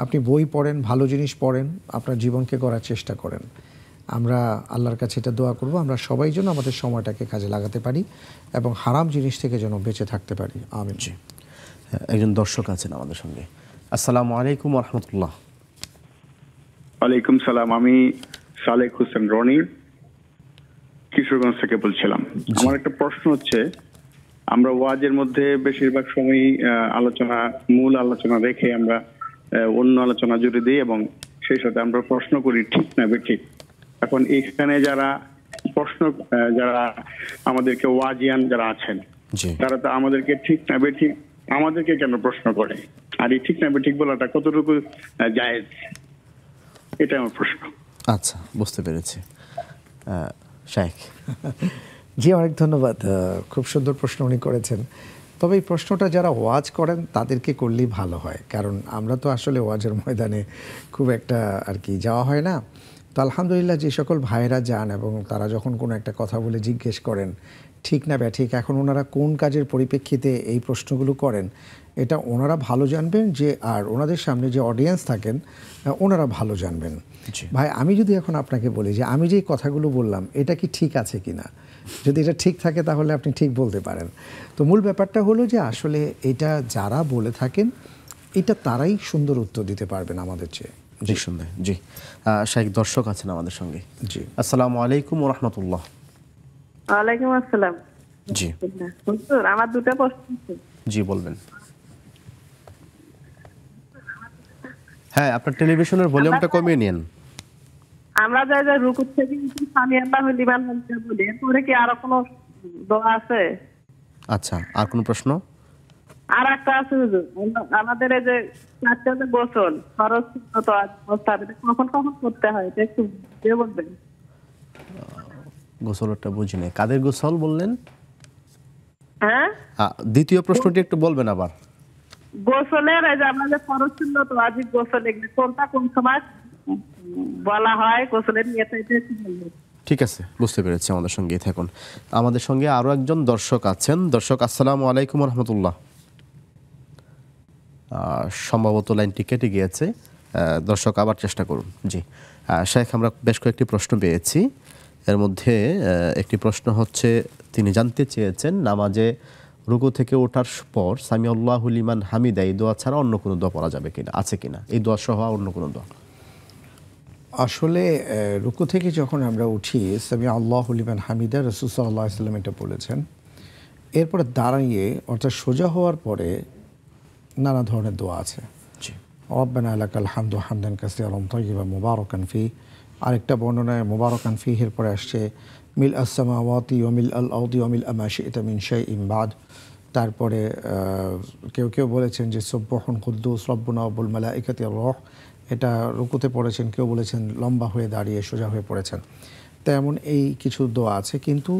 আপনি বই পড়েন, ভালো জিনিস পড়েন, আপনার জীবনকে গড়ার চেষ্টা করেন। আমরা আল্লাহর কাছে এটা দোয়া করব আমরা সবাই যেন আমাদের সময়টাকে কাজে লাগাতে পারি এবং হারাম জিনিস থেকে যেন বেঁচে থাকতে পারি। আমিন। জি, একজন দর্শক আছেন আমাদের সঙ্গে। আসসালামু আলাইকুম ওয়া রাহমাতুল্লাহ। ওয়ালাইকুম সালাম। আমি সালেক হোসেন রনি কিশোরগঞ্জ থেকে বলছিলাম। আমার একটা প্রশ্ন হচ্ছে, আমরা ওয়াজের মধ্যে বেশিরভাগ সময় মূল আলোচনা রেখে আমরা অন্য আলোচনা জুড়ে দিই এবং সেই সাথে আমরা প্রশ্ন করি ঠিক না বেঠিক। এখন এখানে যারা যারা আমাদেরকে ওয়াজিয়ান যারা আছেন তারা তো আমাদেরকে ঠিক না বেঠিক আমাদেরকে কেন প্রশ্ন করে, আর এই ঠিক না বেঠিক বলাটা কতটুকু জায়েজ, এটা আমার প্রশ্ন। আচ্ছা, বুঝতে পেরেছি। শাইখ। জি, অনেক ধন্যবাদ। খুব সুন্দর প্রশ্ন উনি করেছেন। তবে এই প্রশ্নটা যারা ওয়াজ করেন তাদেরকে করলেই ভালো হয়, কারণ আমরা তো আসলে ওয়াজের ময়দানে খুব একটা আর কি যাওয়া হয় না। তো আলহামদুলিল্লাহ যে সকল ভাইয়েরা যান এবং তারা যখন কোনো একটা কথা বলে জিজ্ঞেস করেন ঠিক না ব্যাঠিক, এখন ওনারা কোন কাজের পরিপ্রেক্ষিতে এই প্রশ্নগুলো করেন এটা ওনারা ভালো জানবেন, যে আর ওনাদের সামনে যে অডিয়েন্স থাকেন ওনারা ভালো জানবেন। ভাই, আমি যদি এখন আপনাকে বলি যে আমি যে কথাগুলো বললাম এটা কি ঠিক আছে কি না, যদি এটা ঠিক থাকে তাহলে আপনি ঠিক বলতে পারেন। তো মূল ব্যাপারটা হলো যে আসলে এটা যারা বলে থাকেন এটা তারাই সুন্দর উত্তর দিতে পারবেন আমাদের চেয়ে। জি, সুন্দর। জি, শাইখ দর্শক আছেন আমাদের সঙ্গে। জি, আসসালামু আলাইকুম ওয়া রাহমাতুল্লাহ। ওয়ালাইকুম আসসালাম। জি হুজুর, আমার দুটো প্রশ্ন আছে। জি, বলবেন। হ্যাঁ, আপনার টেলিভিশনের ভলিউমটা কমিয়ে নিন। আমরা যাই যে রুকু থেকে সামি আল্লাহ লিমান হামদা বলি, এরপরে কি আরো কোনো দোয়া আছে? আচ্ছা, আর কোনো প্রশ্ন? আর একটা আছে হুজুর, আমাদের এই যে চারটাতে গোসল খরচ তো কখন কখন করতে হয় এটা একটু দিয়ে বলবেন। গোসলটা বুঝি নাই, কাদের গোসল বললেন? হ্যাঁ, দ্বিতীয় প্রশ্নটি একটু বলবেন আবার। গোসলের এই যে আমাদের খরচ ছিল তো আজ গোসল এগুলো কোনটা কোন সময় বলা হয় গোসলের নিয়ত, এটা একটু বলবেন। ঠিক আছে, বুঝতে পেরেছি। আমাদের সঙ্গেই থাকুন। আমাদের সঙ্গে আরো একজন দর্শক আছেন। দর্শক, আসসালামু আলাইকুম ওয়া রাহমাতুল্লাহ। সম্ভবত লাইনটি কেটে গিয়েছে। দর্শক আবার চেষ্টা করুন। জি শাইখ, আমরা বেশ কয়েকটি প্রশ্ন পেয়েছি। এর মধ্যে একটি প্রশ্ন হচ্ছে, তিনি জানতে চেয়েছেন নামাজে রুকু থেকে ওঠার পর সামি আল্লাহু লিমান হামিদা এই দোয়া ছাড়া অন্য কোনো দোয়া পড়া যাবে কিনা, আছে কিনা, এই দোয়া সহ অন্য কোনো দোয়া? আসলে রুকু থেকে যখন আমরা উঠি সামি আল্লাহু লিমান হামিদা রাসূল সাল্লাল্লাহু আলাইহি ওয়াসাল্লাম এটা বলেছেন। এরপরে দাঁড়িয়ে অর্থাৎ সোজা হওয়ার পরে নানা ধরনের দোয়া আছে। রব্বানা লাকাল হামদু হামদান কাসীরান তাইয়িবান মুবারাকান ফি। আরেকটা বর্ণনায় মুবারাকান ফিহির পরে আসছে মিল আস-সামাওয়াতি ওয়া মিল আল আরদি ওয়া মিল মা শি'তা মিন শাইইন বাদ। তারপরে কেউ কেউ বলেছেন যে সুবহান কুদ্দুস রব্বুনা ওয়াল মালাইকাতি আর-রূহ, এটা রুকুতে পড়েছেন। কেউ বলেছেন লম্বা হয়ে দাঁড়িয়ে সোজা হয়ে পড়েছেন। তেমন এই কিছু দোয়া আছে, কিন্তু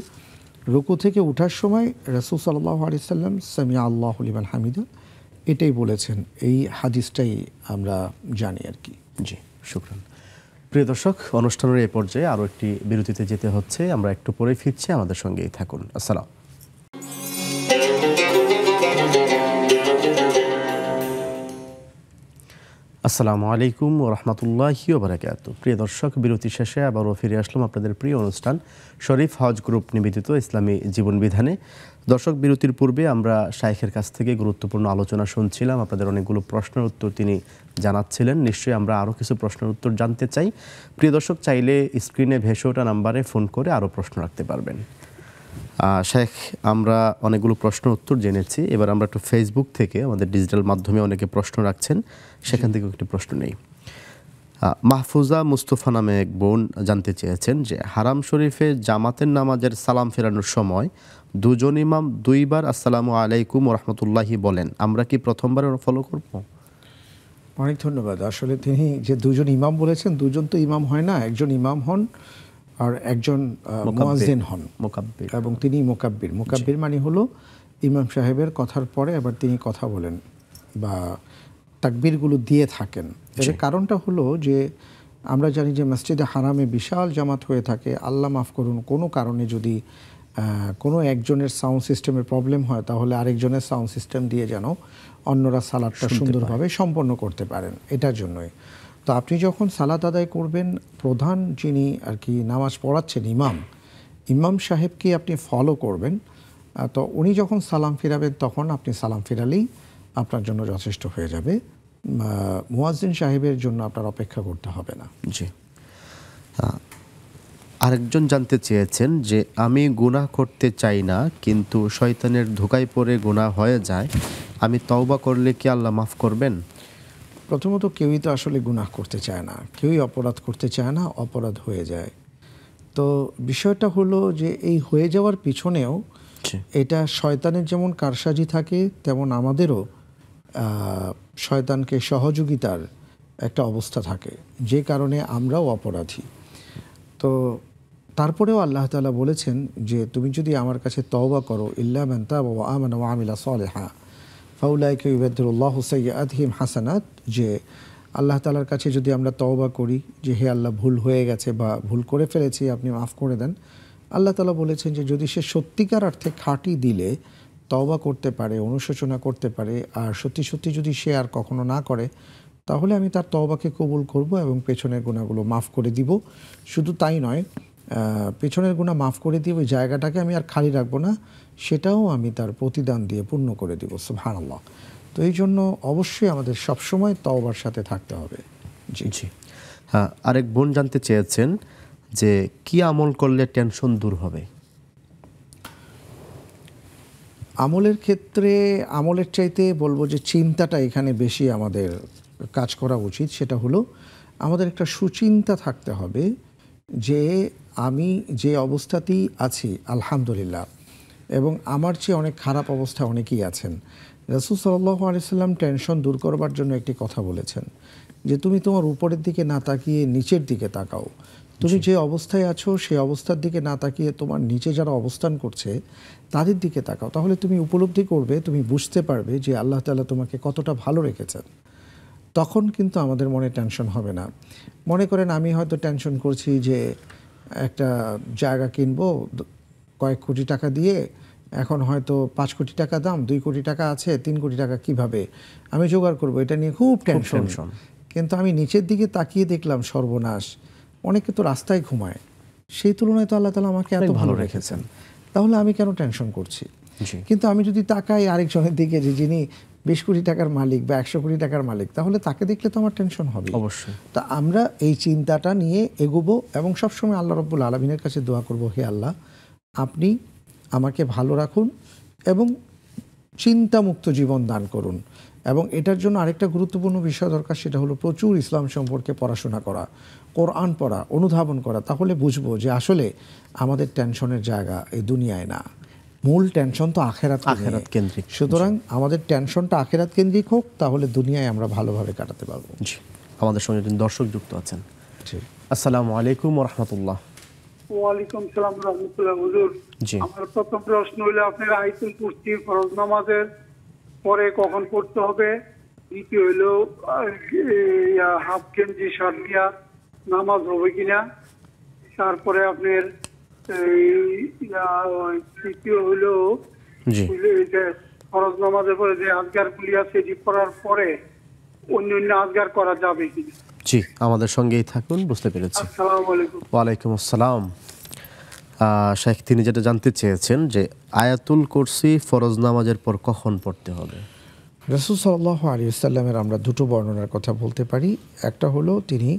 রুকু থেকে ওঠার সময় রাসূল সাল্লাল্লাহু আলাইহি ওয়াসাল্লাম সামিআ আল্লাহু লিমান হামিদা এটাই বলেছেন। এই হাদিসটাই আমরা জানি আর কি। জি, শুকরান। প্রিয় দর্শক, অনুষ্ঠানের এই পর্যায়ে আরও একটি বিরতিতে যেতে হচ্ছে। আমরা একটু পরে ফিরছি, আমাদের সঙ্গেই থাকুন। আসসালাম। আসসালামু আলাইকুম ওয়া রাহমাতুল্লাহি ওয়া বারাকাতুহু। প্রিয় দর্শক, বিরতি শেষে আবারও ফিরে আসলাম আপনাদের প্রিয় অনুষ্ঠান শরীফ হজ গ্রুপ নিবেদিত ইসলামী জীবন বিধানে। দর্শক, বিরতির পূর্বে আমরা শাইখের কাছ থেকে গুরুত্বপূর্ণ আলোচনা শুনছিলাম। আপনাদের অনেকগুলো প্রশ্নের উত্তর তিনি জানাচ্ছিলেন। নিশ্চয়ই আমরা আরও কিছু প্রশ্নের উত্তর জানতে চাই। প্রিয় দর্শক, চাইলে স্ক্রিনে ভেসে ওঠা নাম্বারে ফোন করে আরও প্রশ্ন রাখতে পারবেন। শাইখ, আমরা অনেকগুলো প্রশ্ন উত্তর জেনেছি। এবার আমরা একটু ফেসবুক থেকে, আমাদের ডিজিটাল মাধ্যমে অনেকে প্রশ্ন রাখছেন, সেখান থেকে একটি প্রশ্ন নেই। মাহফুজা মুস্তফা নামে এক বোন জানতে চেয়েছেন যে হারাম শরীফে জামাতের নামাজের সালাম ফেরানোর সময় দুজন ইমাম দুইবার আসসালামু আলাইকুম ওয়া রাহমাতুল্লাহি বলেন, আমরা কি প্রথমবার ফলো করব? অনেক ধন্যবাদ। আসলে তিনি যে দুজন ইমাম বলেছেন, দুজন তো ইমাম হয় না, একজন ইমাম হন আর একজন মুয়াজ্জিন হন, মুকাব্বির, এবং তিনি মুকাব্বির। মুকাব্বির মানে হলো ইমাম সাহেবের কথার পরে আবার তিনি কথা বলেন বা তাকবীরগুলো দিয়ে থাকেন। এর কারণটা হলো যে আমরা জানি যে মসজিদে হারামে বিশাল জামাত হয়ে থাকে। আল্লাহ মাফ করুন, কোনো কারণে যদি কোনো একজনের সাউন্ড সিস্টেমের প্রবলেম হয় তাহলে আরেকজনের সাউন্ড সিস্টেম দিয়ে যেন অন্যরা সালাতটা সুন্দরভাবে সম্পন্ন করতে পারেন, এটার জন্যই। তো আপনি যখন সালাত আদায় করবেন, প্রধান যিনি আর কি নামাজ পড়াচ্ছেন ইমাম সাহেবকে আপনি ফলো করবেন। তো উনি যখন সালাম ফিরাবেন তখন আপনি সালাম ফিরালেই আপনার জন্য যথেষ্ট হয়ে যাবে। মুয়াজ্জিন সাহেবের জন্য আপনার অপেক্ষা করতে হবে না। জি। আরেকজন জানতে চেয়েছেন যে আমি গুনাহ করতে চাই না, কিন্তু শয়তানের ধোঁকায় পড়ে গুনাহ হয়ে যায়, আমি তওবা করলে কি আল্লাহ মাফ করবেন? প্রথমত কেউই তো আসলে গুনাহ করতে চায় না, কেউই অপরাধ করতে চায় না, অপরাধ হয়ে যায়। তো বিষয়টা হলো যে এই হয়ে যাওয়ার পিছনেও এটা শয়তানের যেমন কারসাজি থাকে, তেমন আমাদেরও শয়তানকে সহযোগিতার একটা অবস্থা থাকে, যে কারণে আমরাও অপরাধী। তো তারপরেও আল্লাহ তাআলা বলেছেন যে তুমি যদি আমার কাছে তওবা করো, ইল্লা মান তাবা ওয়া আমানা ওয়া আমিলা সালিহা ফাউলাইকা ইউবাদদিলুল্লাহু সাইয়্যাতিহিম হাসানাত, যে আল্লাহ তাআলার কাছে যদি আমরা তওবা করি যে হে আল্লাহ ভুল হয়ে গেছে বা ভুল করে ফেলেছি, আপনি মাফ করে দেন, আল্লাহ তাআলা বলেছেন যে যদি সে সত্যিকার অর্থে খাঁটি দিলে তওবা করতে পারে, অনুশোচনা করতে পারে, আর সত্যি সত্যি যদি সে আর কখনো না করে, তাহলে আমি তার তওবাকে কবুল করব এবং পেছনের গুনাহগুলো মাফ করে দিব। শুধু তাই নয়, পেছনের গুনাহ মাফ করে দিয়ে ওই জায়গাটাকে আমি আর খালি রাখবো না, সেটাও আমি তার প্রতিদান দিয়ে পূর্ণ করে দিব। সুবহানাল্লাহ। তো এই জন্য অবশ্যই আমাদের সবসময় তওবার সাথে থাকতে হবে। জি জি। হ্যাঁ, আরেক বোন জানতে চেয়েছেন যে কি আমল করলে টেনশন দূর হবে? আমলের ক্ষেত্রে আমলের চাইতে বলবো যে চিন্তাটা এখানে বেশি আমাদের কাজ করা উচিত। সেটা হলো আমাদের একটা সুচিন্তা থাকতে হবে যে আমি যে অবস্থাতেই আছি আলহামদুলিল্লাহ, এবং আমার চেয়ে অনেক খারাপ অবস্থায় অনেকেই আছেন। রাসূল সাল্লাল্লাহু আলাইহি সাল্লাম টেনশন দূর করবার জন্য একটি কথা বলেছেন যে তুমি তোমার উপরের দিকে না তাকিয়ে নিচের দিকে তাকাও। তুমি যে অবস্থায় আছো সেই অবস্থার দিকে না তাকিয়ে তোমার নিচে যারা অবস্থান করছে তাদের দিকে তাকাও, তাহলে তুমি উপলব্ধি করবে, তুমি বুঝতে পারবে যে আল্লাহ তাআলা তোমাকে কতটা ভালো রেখেছেন। তখন কিন্তু আমাদের মনে টেনশন হবে না। মনে করেন আমি হয়তো টেনশন করছি যে একটা জায়গা কিনবো কয়েক কোটি টাকা দিয়ে, এখন হয়তো 5 কোটি টাকা দাম, 2 কোটি টাকা আছে, 3 কোটি টাকা কিভাবে আমি জোগাড় করবো, এটা নিয়ে খুব টেনশন। কিন্তু আমি নিচের দিকে তাকিয়ে দেখলাম সর্বনাশ, অনেকে তো রাস্তায় ঘুমায়, সেই তুলনায় তো আল্লাহ তাআলা আমাকে এত ভালো রেখেছেন, তাহলে আমি কেন টেনশন করছি? কিন্তু আমি যদি তাকাই আরেকজনের দিকে যে যিনি 20 কোটি টাকার মালিক বা 100 কোটি টাকার মালিক, তাহলে তাকে দেখলে তো আমার টেনশন হবে অবশ্যই। তা আমরা এই চিন্তাটা নিয়ে এগোবো এবং সবসময় আল্লাহ রাব্বুল আলামিনের কাছে দোয়া করব, হে আল্লাহ আপনি আমাকে ভালো রাখুন এবং চিন্তামুক্ত জীবন দান করুন। এবং এটার জন্য আরেকটা গুরুত্বপূর্ণ বিষয় দরকার, সেটা হলো প্রচুর ইসলাম সম্পর্কে পড়াশোনা করা, কোরআন পড়া, অনুধাবন করা। তাহলে বুঝবো যে আসলে আমাদের টেনশনের জায়গা এই দুনিয়ায় না, মূল টেনশন তো আখেরাত কেন্দ্রিক। সুতরাং আমাদের টেনশনটা আখেরাত কেন্দ্রিক হোক, তাহলে দুনিয়ায় আমরা ভালোভাবে কাটাতে পারবো। জি। আমাদের সঙ্গে একজন দর্শক যুক্ত আছেন। জি। আসসালামু আলাইকুম ওয়া রাহমাতুল্লাহ। ওয়ালাইকুম সালাম রাহমাতুল্লাহ। হুজুর, জি। আমার প্রথম প্রশ্ন হলো আপনার আয়াতুল কুরসি ফরজ নামাজের পরে কখন পড়তে হবে? দ্বিতীয় হলো হাফ গেঞ্জি শার্ট দিয়া নামাজ হবে কিনা? তারপরে আপনার তৃতীয় হলো যে ফরজ নামাজের পরে যে আজগার গুলি আছে এটি পড়ার পরে অন্য অন্য আজগার করা যাবে কিনা? জি, আমাদের সঙ্গেই থাকুন, বুঝতে পেরেছি। আসসালামু আলাইকুম। ওয়ালাইকুম আসসালাম। শেখ, তিনি যেটা জানতে চেয়েছেন যে আয়াতুল কুরসি ফরজ নামাজের পর কখন পড়তে হবে? রাসূল সাল্লাল্লাহু আলাইহি ওয়াসাল্লামের আমরা দুটো বর্ণনার কথা বলতে পারি। একটা হলো তিনি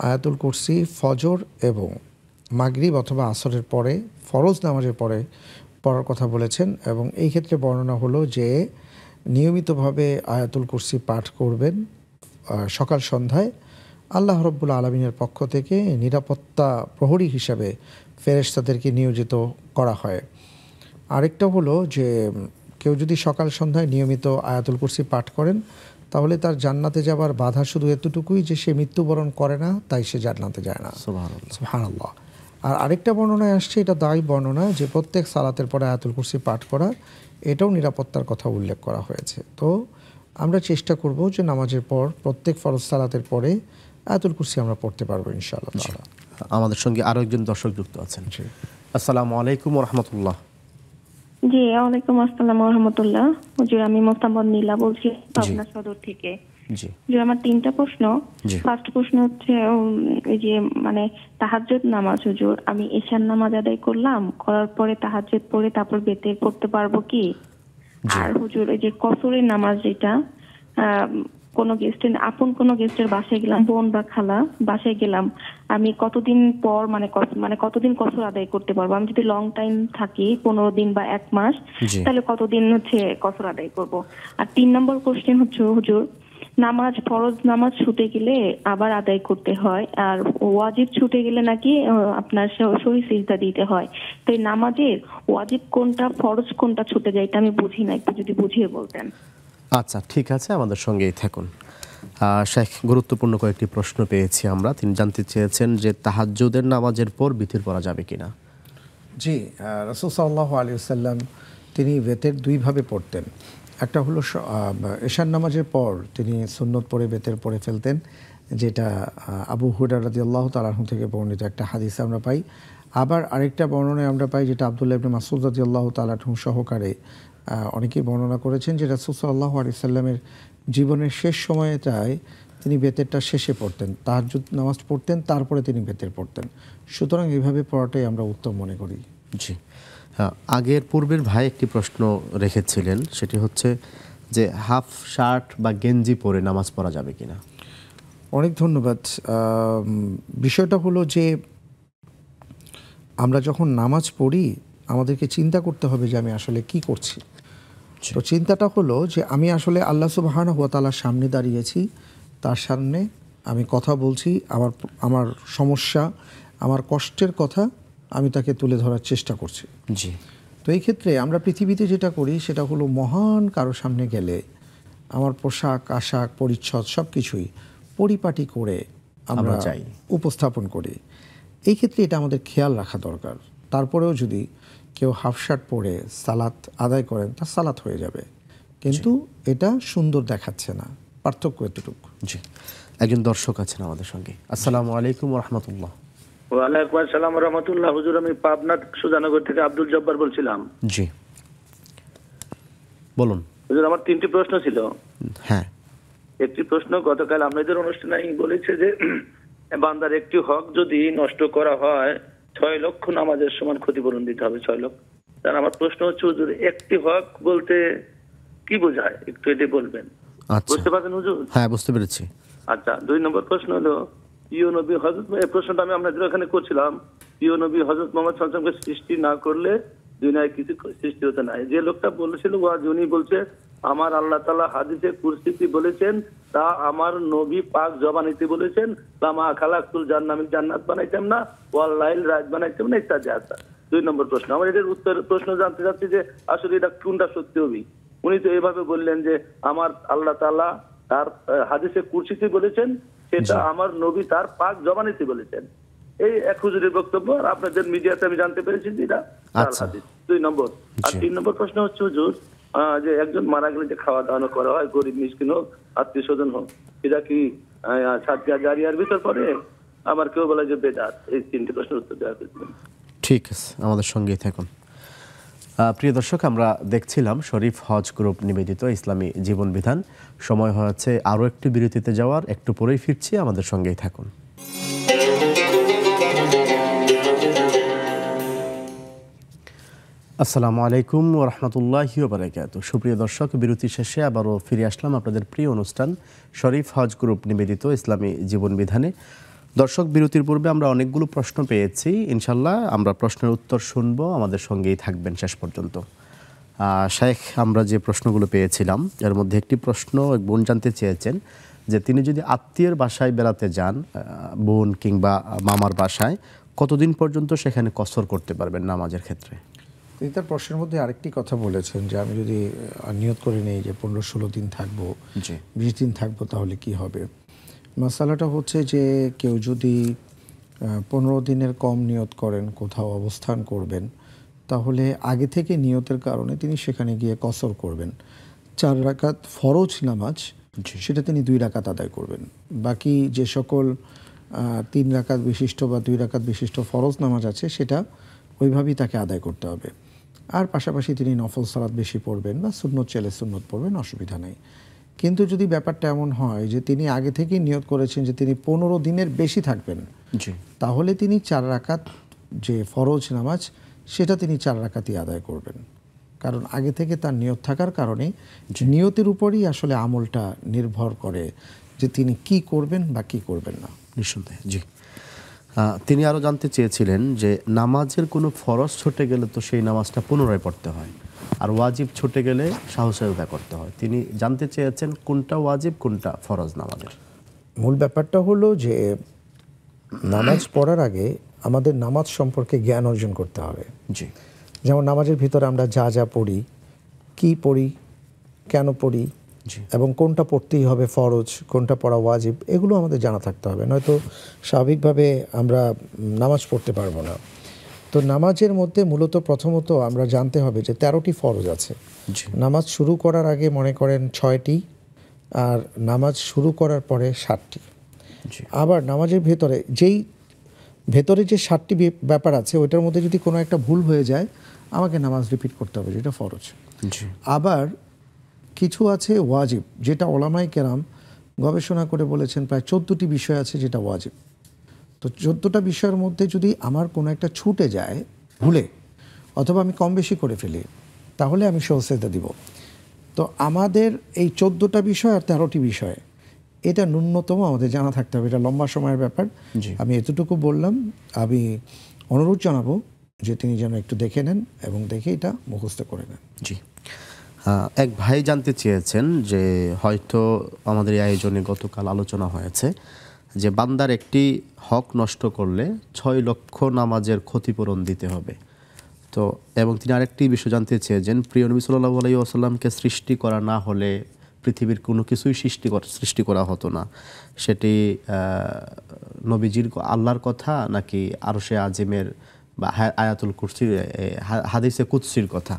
আয়াতুল কুরসি ফজর এবং মাগরিব অথবা আসরের পরে, ফরজ নামাজের পরে পড়ার কথা বলেছেন, এবং এই ক্ষেত্রে বর্ণনা হলো যে নিয়মিতভাবে আয়াতুল কুরসি পাঠ করবেন সকাল সন্ধ্যায়। আল্লাহ রাব্বুল আলামিনের পক্ষ থেকে নিরাপত্তা প্রহরী হিসাবে ফেরেশতাদেরকে নিয়োজিত করা হয়। আরেকটা হলো যে কেউ যদি সকাল সন্ধ্যায় নিয়মিত আয়াতুল কুরসি পাঠ করেন, তাহলে তার জান্নাতে যাবার বাধা শুধু এতটুকুই যে সে মৃত্যুবরণ করে না, তাই সে জান্নাতে যায় না। সুবহানাল্লাহ। আর আরেকটা বর্ণনায় আসছে, এটা দায়ী বর্ণনা, যে প্রত্যেক সালাতের পরে আয়াতুল কুরসি পাঠ করা, এটাও নিরাপত্তার কথা উল্লেখ করা হয়েছে। তো আমরা চেষ্টা করব যে নামাজের পর প্রত্যেক ফরজ সালাতের পরে আয়াতুল কুরসি আমরা পড়তে পারবো ইনশাআল্লাহ। আমাদের সঙ্গে আরো একজন দর্শক যুক্ত আছেন। আসসালামু আলাইকুম ওয়া রাহমাতুল্লাহ। জি, ওয়ালাইকুম আসসালাম ওয়া রাহমাতুল্লাহ। হুজুর, আমি মোস্তামদ নীলা বলছি পাবনা সদর থেকে। জি যে আমার 3টা প্রশ্ন। জি। ফার্স্ট প্রশ্ন হচ্ছে এই যে মানে তাহাজ্জুদ নামাজ হুজুর, আমি ঈশার নামাজ আদায় করলাম, করার পরে তাহাজ্জুদ পড়ে তারপর বেতের পড়তে পারবো কি? আর হুজুর এই যে কসরের নামাজ যেটা, কোনো গেস্টের কোনো গেস্টের বাসায় গেলাম, বোন বা খালা বাসায় গেলাম, আমি কতদিন পর মানে কতদিন কসর আদায় করতে পারবো? আমি যদি লং টাইম থাকি 15 দিন বা 1 মাস, তাহলে কতদিন হচ্ছে কসর আদায় করব? আর 3 নম্বর কোশ্চেন হচ্ছে হুজুর, নামাজ ফরজ নামাজ ছুটে গেলে আবার আদায় করতে হয়, আর ওয়াজিব ছুটে গেলে নাকি আপনার সহি সিজদা দিতে হয়। তো এই নামাজের ওয়াজিব কোনটা ফরজ কোনটা ছুটে যায়, এটা আমি বুঝি না, একটু যদি বুঝিয়ে বলতেন। আচ্ছা, ঠিক আছে, আমাদের সঙ্গেই থাকুন। শেখ, গুরুত্বপূর্ণ কয়েকটি প্রশ্ন পেয়েছি আমরা। তিনি জানতে চেয়েছেন যে তাহাজ্জুদের নামাজের পর বিতির পড়া যাবে কিনা। জি, রাসূল সাল্লাল্লাহু আলাইহি ওয়াসাল্লাম তিনি বেতের দুইভাবে পড়তেন। একটা হলো এশার নামাজের পর তিনি সুন্নত পড়ে বেতের পড়ে ফেলতেন, যেটা আবু হুরায়রা রাদিয়াল্লাহু তাআলা আনহু থেকে বর্ণিত একটা হাদিস আমরা পাই। আবার আরেকটা বর্ণনায় আমরা পাই, যেটা আব্দুল্লাহ ইবনে মাসউদ রাদিয়াল্লাহু তাআলা আনহু সহকারে অনেকেই বর্ণনা করেছেন, যে রাসূল সাল্লাল্লাহু আলাইহি ওয়াসাল্লামের জীবনের শেষ সময়টায় তিনি বেতেরটা শেষে পড়তেন, তাহাজ্জুদ নামাজ পড়তেন, তারপরে তিনি বেতের পড়তেন। সুতরাং এইভাবে পড়াটাই আমরা উত্তম মনে করি। জি, আগের পূর্বের ভাই একটি প্রশ্ন রেখেছিলেন, সেটি হচ্ছে যে হাফ শার্ট বা গেঞ্জি পরে নামাজ পড়া যাবে কিনা। অনেক ধন্যবাদ। বিষয়টা হলো যে আমরা যখন নামাজ পড়ি আমাদেরকে চিন্তা করতে হবে যে আমি আসলে কি করছি। তো চিন্তাটা হলো যে আমি আসলে আল্লাহ সুবহানাহু ওয়া তাআলার সামনে দাঁড়িয়েছি, তার সামনে আমি কথা বলছি, আমার সমস্যা, আমার কষ্টের কথা আমি তাকে তুলে ধরার চেষ্টা করছি। জি। তো এই ক্ষেত্রে আমরা পৃথিবীতে যেটা করি সেটা হলো মহান কারো সামনে গেলে আমার পোশাক আশাক পরিচ্ছদ সব কিছুই পরিপাটি করে আমরা উপস্থাপন করি। এই ক্ষেত্রে এটা আমাদের খেয়াল রাখা দরকার। তারপরেও যদি কেউ হাফ শার্ট পরে সালাত আদায় করেন, তার সালাত হয়ে যাবে, কিন্তু এটা সুন্দর দেখাচ্ছে না। পার্থক্য এতটুকু। জি, একজন দর্শক আছেন আমাদের সঙ্গে। আসসালামু আলাইকুম ওয়া রাহমাতুল্লাহ। ওয়ালাইকুম আসসালাম ওয়া রাহমাতুল্লাহ। হুজুর, আমি পাবনা সুজানগর থেকে আব্দুল জব্বার বলছিলাম। জি, বলুন। হুজুর, আমার 3টি প্রশ্ন ছিল। হ্যাঁ। একটি প্রশ্ন, গতকাল আপনাদের অনুষ্ঠানে বলেছে যে বান্দার একটি হক যদি নষ্ট করা হয় 6 লক্ষ নামাজের সমান ক্ষতিপূরণ দিতে হবে। 6 লক্ষ। তার আমার প্রশ্ন হচ্ছে হুজুর, একটি হক বলতে কি বোঝায়, একটু এটা বলবেন। বুঝতে পারছেন হুজুর? হ্যাঁ, বুঝতে পেরেছি। আচ্ছা, 2 নম্বর প্রশ্ন হলো, প্রিয় নবী হযরত, এই প্রশ্নটা আমি আপনাদের ওখানে করছিলাম, প্রিয় নবী হযরত মুহাম্মদ সাল্লাল্লাহু আলাইহি ওয়াসাল্লামকে সৃষ্টি না করলে দুনিয়ায় কিছু সৃষ্টি হতে নাই। যে লোকটা বলেছিল ওয়াজ, উনি বলছে আমার আল্লাহ তাআলা হাদিসে কুরসিতে বলেছেন, তা আমার নবী পাক জবানিতে বলেছেন, লামা খালাকতুল জান্নাত জান্নাত বানাইতাম না, ওয়াল লাইল রাত বানাইতাম না, ইত্যাদি আছে। 2 নম্বর প্রশ্ন, আমার এটার উত্তর প্রশ্ন জানতে চাচ্ছি যে আসলে এটা কোনটা সত্যি হবে। উনি তো এইভাবে বললেন যে আমার আল্লাহ তাআলা তার হাদিসে কুরসিতে বলেছেন, সেটা আমার নবী তার পাক জবানিতে বলেছেন। এই এক হুজুরের বক্তব্য, আর আপনাদের মিডিয়াতে আমি জানতে পেরেছি যে এটা তার হাদিস। 2 নম্বর। আর 3 নম্বর প্রশ্ন হচ্ছে হুজুর, যে একজন মারা গেলে যে খাওয়া দাওয়া করা হয়, গরিব মিসকিন হোক আত্মীয় স্বজন হোক, এটা কি সাদকা জারিয়ার ভিতর পড়ে? আবার কেউ বলে যে বেদাত। এই 3টি প্রশ্নের উত্তর দেওয়া হয়েছিল। ঠিক আছে, আমাদের সঙ্গেই থাকুন। প্রিয় দর্শক, আমরা দেখছিলাম শরীফ হজ গ্রুপ নিবেদিত ইসলামী জীবন বিধান। সময় হয়েছে আরও একটু বিরতিতে যাওয়ার, একটু পরেই ফিরছি, আমাদের সঙ্গেই থাকুন। আসসালামু আলাইকুম ওয়া রাহমাতুল্লাহি ওয়া বারাকাতুহু। সুপ্রিয় দর্শক, বিরতি শেষে আবারও ফিরে আসলাম আপনাদের প্রিয় অনুষ্ঠান শরীফ হজ গ্রুপ নিবেদিত ইসলামী জীবন বিধানে। দর্শক, বিরতির পূর্বে আমরা অনেকগুলো প্রশ্ন পেয়েছি। ইনশাল্লাহ আমরা প্রশ্নের উত্তর শুনবো, আমাদের সঙ্গেই থাকবেন শেষ পর্যন্ত। শেখ, আমরা যে প্রশ্নগুলো পেয়েছিলাম এর মধ্যে একটি প্রশ্ন এক বোন জানতে চেয়েছেন যে তিনি যদি আত্মীয়ের বাসায় বেড়াতে যান, বোন কিংবা মামার বাসায়, কতদিন পর্যন্ত সেখানে কসর করতে পারবেন নামাজের ক্ষেত্রে। তিনি তার প্রশ্নের মধ্যে আরেকটি কথা বলেছেন যে আমি যদি নিয়ত করে নেই যে 15-16 দিন থাকবো, 20 দিন থাকবো, তাহলে কি হবে। মাসালাটা হচ্ছে যে কেউ যদি 15 দিনের কম নিয়ত করেন, কোথাও অবস্থান করবেন, তাহলে আগে থেকে নিয়তের কারণে তিনি সেখানে গিয়ে কসর করবেন। 4 রাকাত ফরজ নামাজ, সেটা তিনি 2 রাকাত আদায় করবেন। বাকি যে সকল 3 রাকাত বিশিষ্ট বা 2 রাকাত বিশিষ্ট ফরজ নামাজ আছে, সেটা ওইভাবেই তাকে আদায় করতে হবে। আর পাশাপাশি তিনি নফল সালাত বেশি পড়বেন বা সুন্নত চাইলে সুন্নত পড়বেন, অসুবিধা নেই। কিন্তু যদি ব্যাপারটা এমন হয় যে তিনি আগে থেকেই নিয়ত করেছেন যে তিনি 15 দিনের বেশি থাকবেন, জি, তাহলে তিনি 4 রাকাত যে ফরজ নামাজ সেটা তিনি 4 রাকাতই আদায় করবেন। কারণ আগে থেকে তার নিয়ত থাকার কারণে নিয়তের উপরই আসলে আমলটা নির্ভর করে যে তিনি কি করবেন বা কি করবেন না। নিঃসন্দেহে। জি, তিনি আরও জানতে চেয়েছিলেন যে নামাজের কোনো ফরজ ছুটে গেলে তো সেই নামাজটা পুনরায় পড়তে হয়, আর ওয়াজিব ছুটে গেলে সাহসিকতা করতে হয়। তিনি জানতে চেয়েছেন কোনটা ওয়াজিব কোনটা ফরজ নামাজের। মূল ব্যাপারটা হলো যে নামাজ পড়ার আগে আমাদের নামাজ সম্পর্কে জ্ঞান অর্জন করতে হবে। জি, যেমন নামাজের ভিতরে আমরা যা যা পড়ি, কি পড়ি, কেন পড়ি, এবং কোনটা পড়তেই হবে ফরজ, কোনটা পড়া ওয়াজিব, এগুলো আমাদের জানা থাকতে হবে, নয়তো স্বাভাবিকভাবে আমরা নামাজ পড়তে পারবো না। তো নামাজের মধ্যে মূলত প্রথমত আমরা জানতে হবে যে 13টি ফরজ আছে। নামাজ শুরু করার আগে মনে করেন 6টি, আর নামাজ শুরু করার পরে 7টি। আবার নামাজের ভেতরে যে 7টি ব্যাপার আছে ওইটার মধ্যে যদি কোনো একটা ভুল হয়ে যায় আমাকে নামাজ রিপিট করতে হবে, যেটা ফরজ। আবার কিছু আছে ওয়াজিব, যেটা ওলামায়ে কেরাম গবেষণা করে বলেছেন প্রায় 14টি বিষয় আছে যেটা ওয়াজিব। তো 14টা বিষয়ের মধ্যে যদি আমার কোনো একটা ছুটে যায় ভুলে, অথবা আমি কম বেশি করে ফেলি, তাহলে আমি সহজেতা দিব। তো আমাদের এই 14টা বিষয় আর 13টি বিষয়, এটা ন্যূনতম আমাদের জানা থাকতে হবে। এটা লম্বা সময়ের ব্যাপার। আমি এতটুকু বললাম। আমি অনুরোধ জানাবো যে তিনি যেন একটু দেখে নেন এবং দেখে এটা মুখস্থ করে নেন। জি, এক ভাই জানতে চেয়েছেন যে হয়তো আমাদের এই আয়োজনে গতকাল আলোচনা হয়েছে যে বান্দার একটি হক নষ্ট করলে 6 লক্ষ নামাজের ক্ষতিপূরণ দিতে হবে। তো এবং তিনি আরেকটি বিষয় জানতে চেয়েছেন, প্রিয় নবী সাল্লাল্লাহু আলাইহি ওয়াসাল্লামকে সৃষ্টি করা না হলে পৃথিবীর কোনো কিছুই সৃষ্টি করা হতো না। সেটি নবীজির আল্লাহর কথা নাকি আরশে আজিমের বা আয়াতুল কুরসির হাদিসে কুদসির কথা,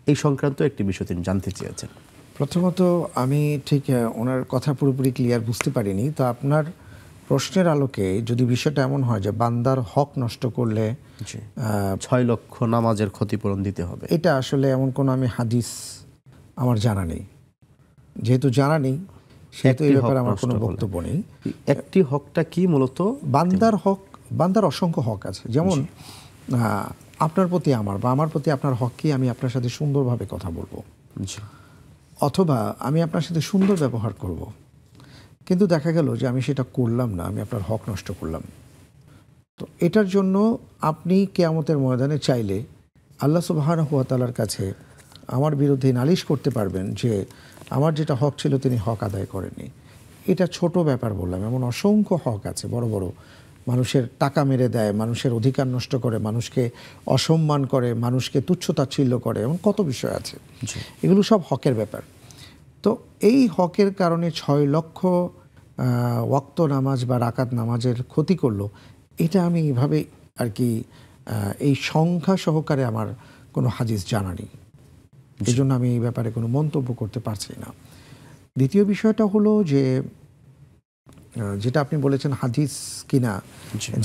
এই সংক্রান্ত একটি বিষয় তিনি জানতে চেয়েছেন। প্রথমত আমি ঠিক ওনার কথা পুরোপুরি ক্লিয়ার বুঝতে পারিনি। তো আপনার প্রশ্নের আলোকে যদি বিষয়টা এমন হয় যে বান্দার হক নষ্ট করলে 6 লক্ষ নামাজের ক্ষতিপূরণ দিতে হবে, এটা আসলে এমন কোনো আমি হাদিস আমার জানা নেই। যেহেতু জানা নেই সেহেতু এই ব্যাপারে আমার কোনো বক্তব্য নেই। একটি হকটা কি মূলত? বান্দার হক, বান্দার অসংখ্য হক আছে। যেমন আপনার প্রতি আমার বা আমার প্রতি আপনার হক কি, আমি আপনার সাথে সুন্দরভাবে কথা বলবো, অথবা আমি আপনার সাথে সুন্দর ব্যবহার করব, কিন্তু দেখা গেল যে আমি সেটা করলাম না, আমি আপনার হক নষ্ট করলাম। তো এটার জন্য আপনি কিয়ামতের ময়দানে চাইলে আল্লাহ সুবহানাহু ওয়া তাআলার কাছে আমার বিরুদ্ধে নালিশ করতে পারবেন যে আমার যেটা হক ছিল তিনি হক আদায় করেননি। এটা ছোট ব্যাপার বললাম, এমন অসংখ্য হক আছে বড় বড়। মানুষের টাকা মেরে দেয়, মানুষের অধিকার নষ্ট করে, মানুষকে অসম্মান করে, মানুষকে তুচ্ছ-তাচ্ছিল্য করে, এমন কত বিষয় আছে। এগুলো সব হকের ব্যাপার। তো এই হকের কারণে 6 লক্ষ ওয়াক্ত নামাজ বা রাকাত নামাজের ক্ষতি করলো, এটা আমি এইভাবে আর কি এই সংখ্যা সহকারে আমার কোনো হাদিস জানা নেই। এই জন্য আমি এই ব্যাপারে কোনো মন্তব্য করতে পারছি না। দ্বিতীয় বিষয়টা হলো যে যেটা আপনি বলেছেন হাদিস কিনা,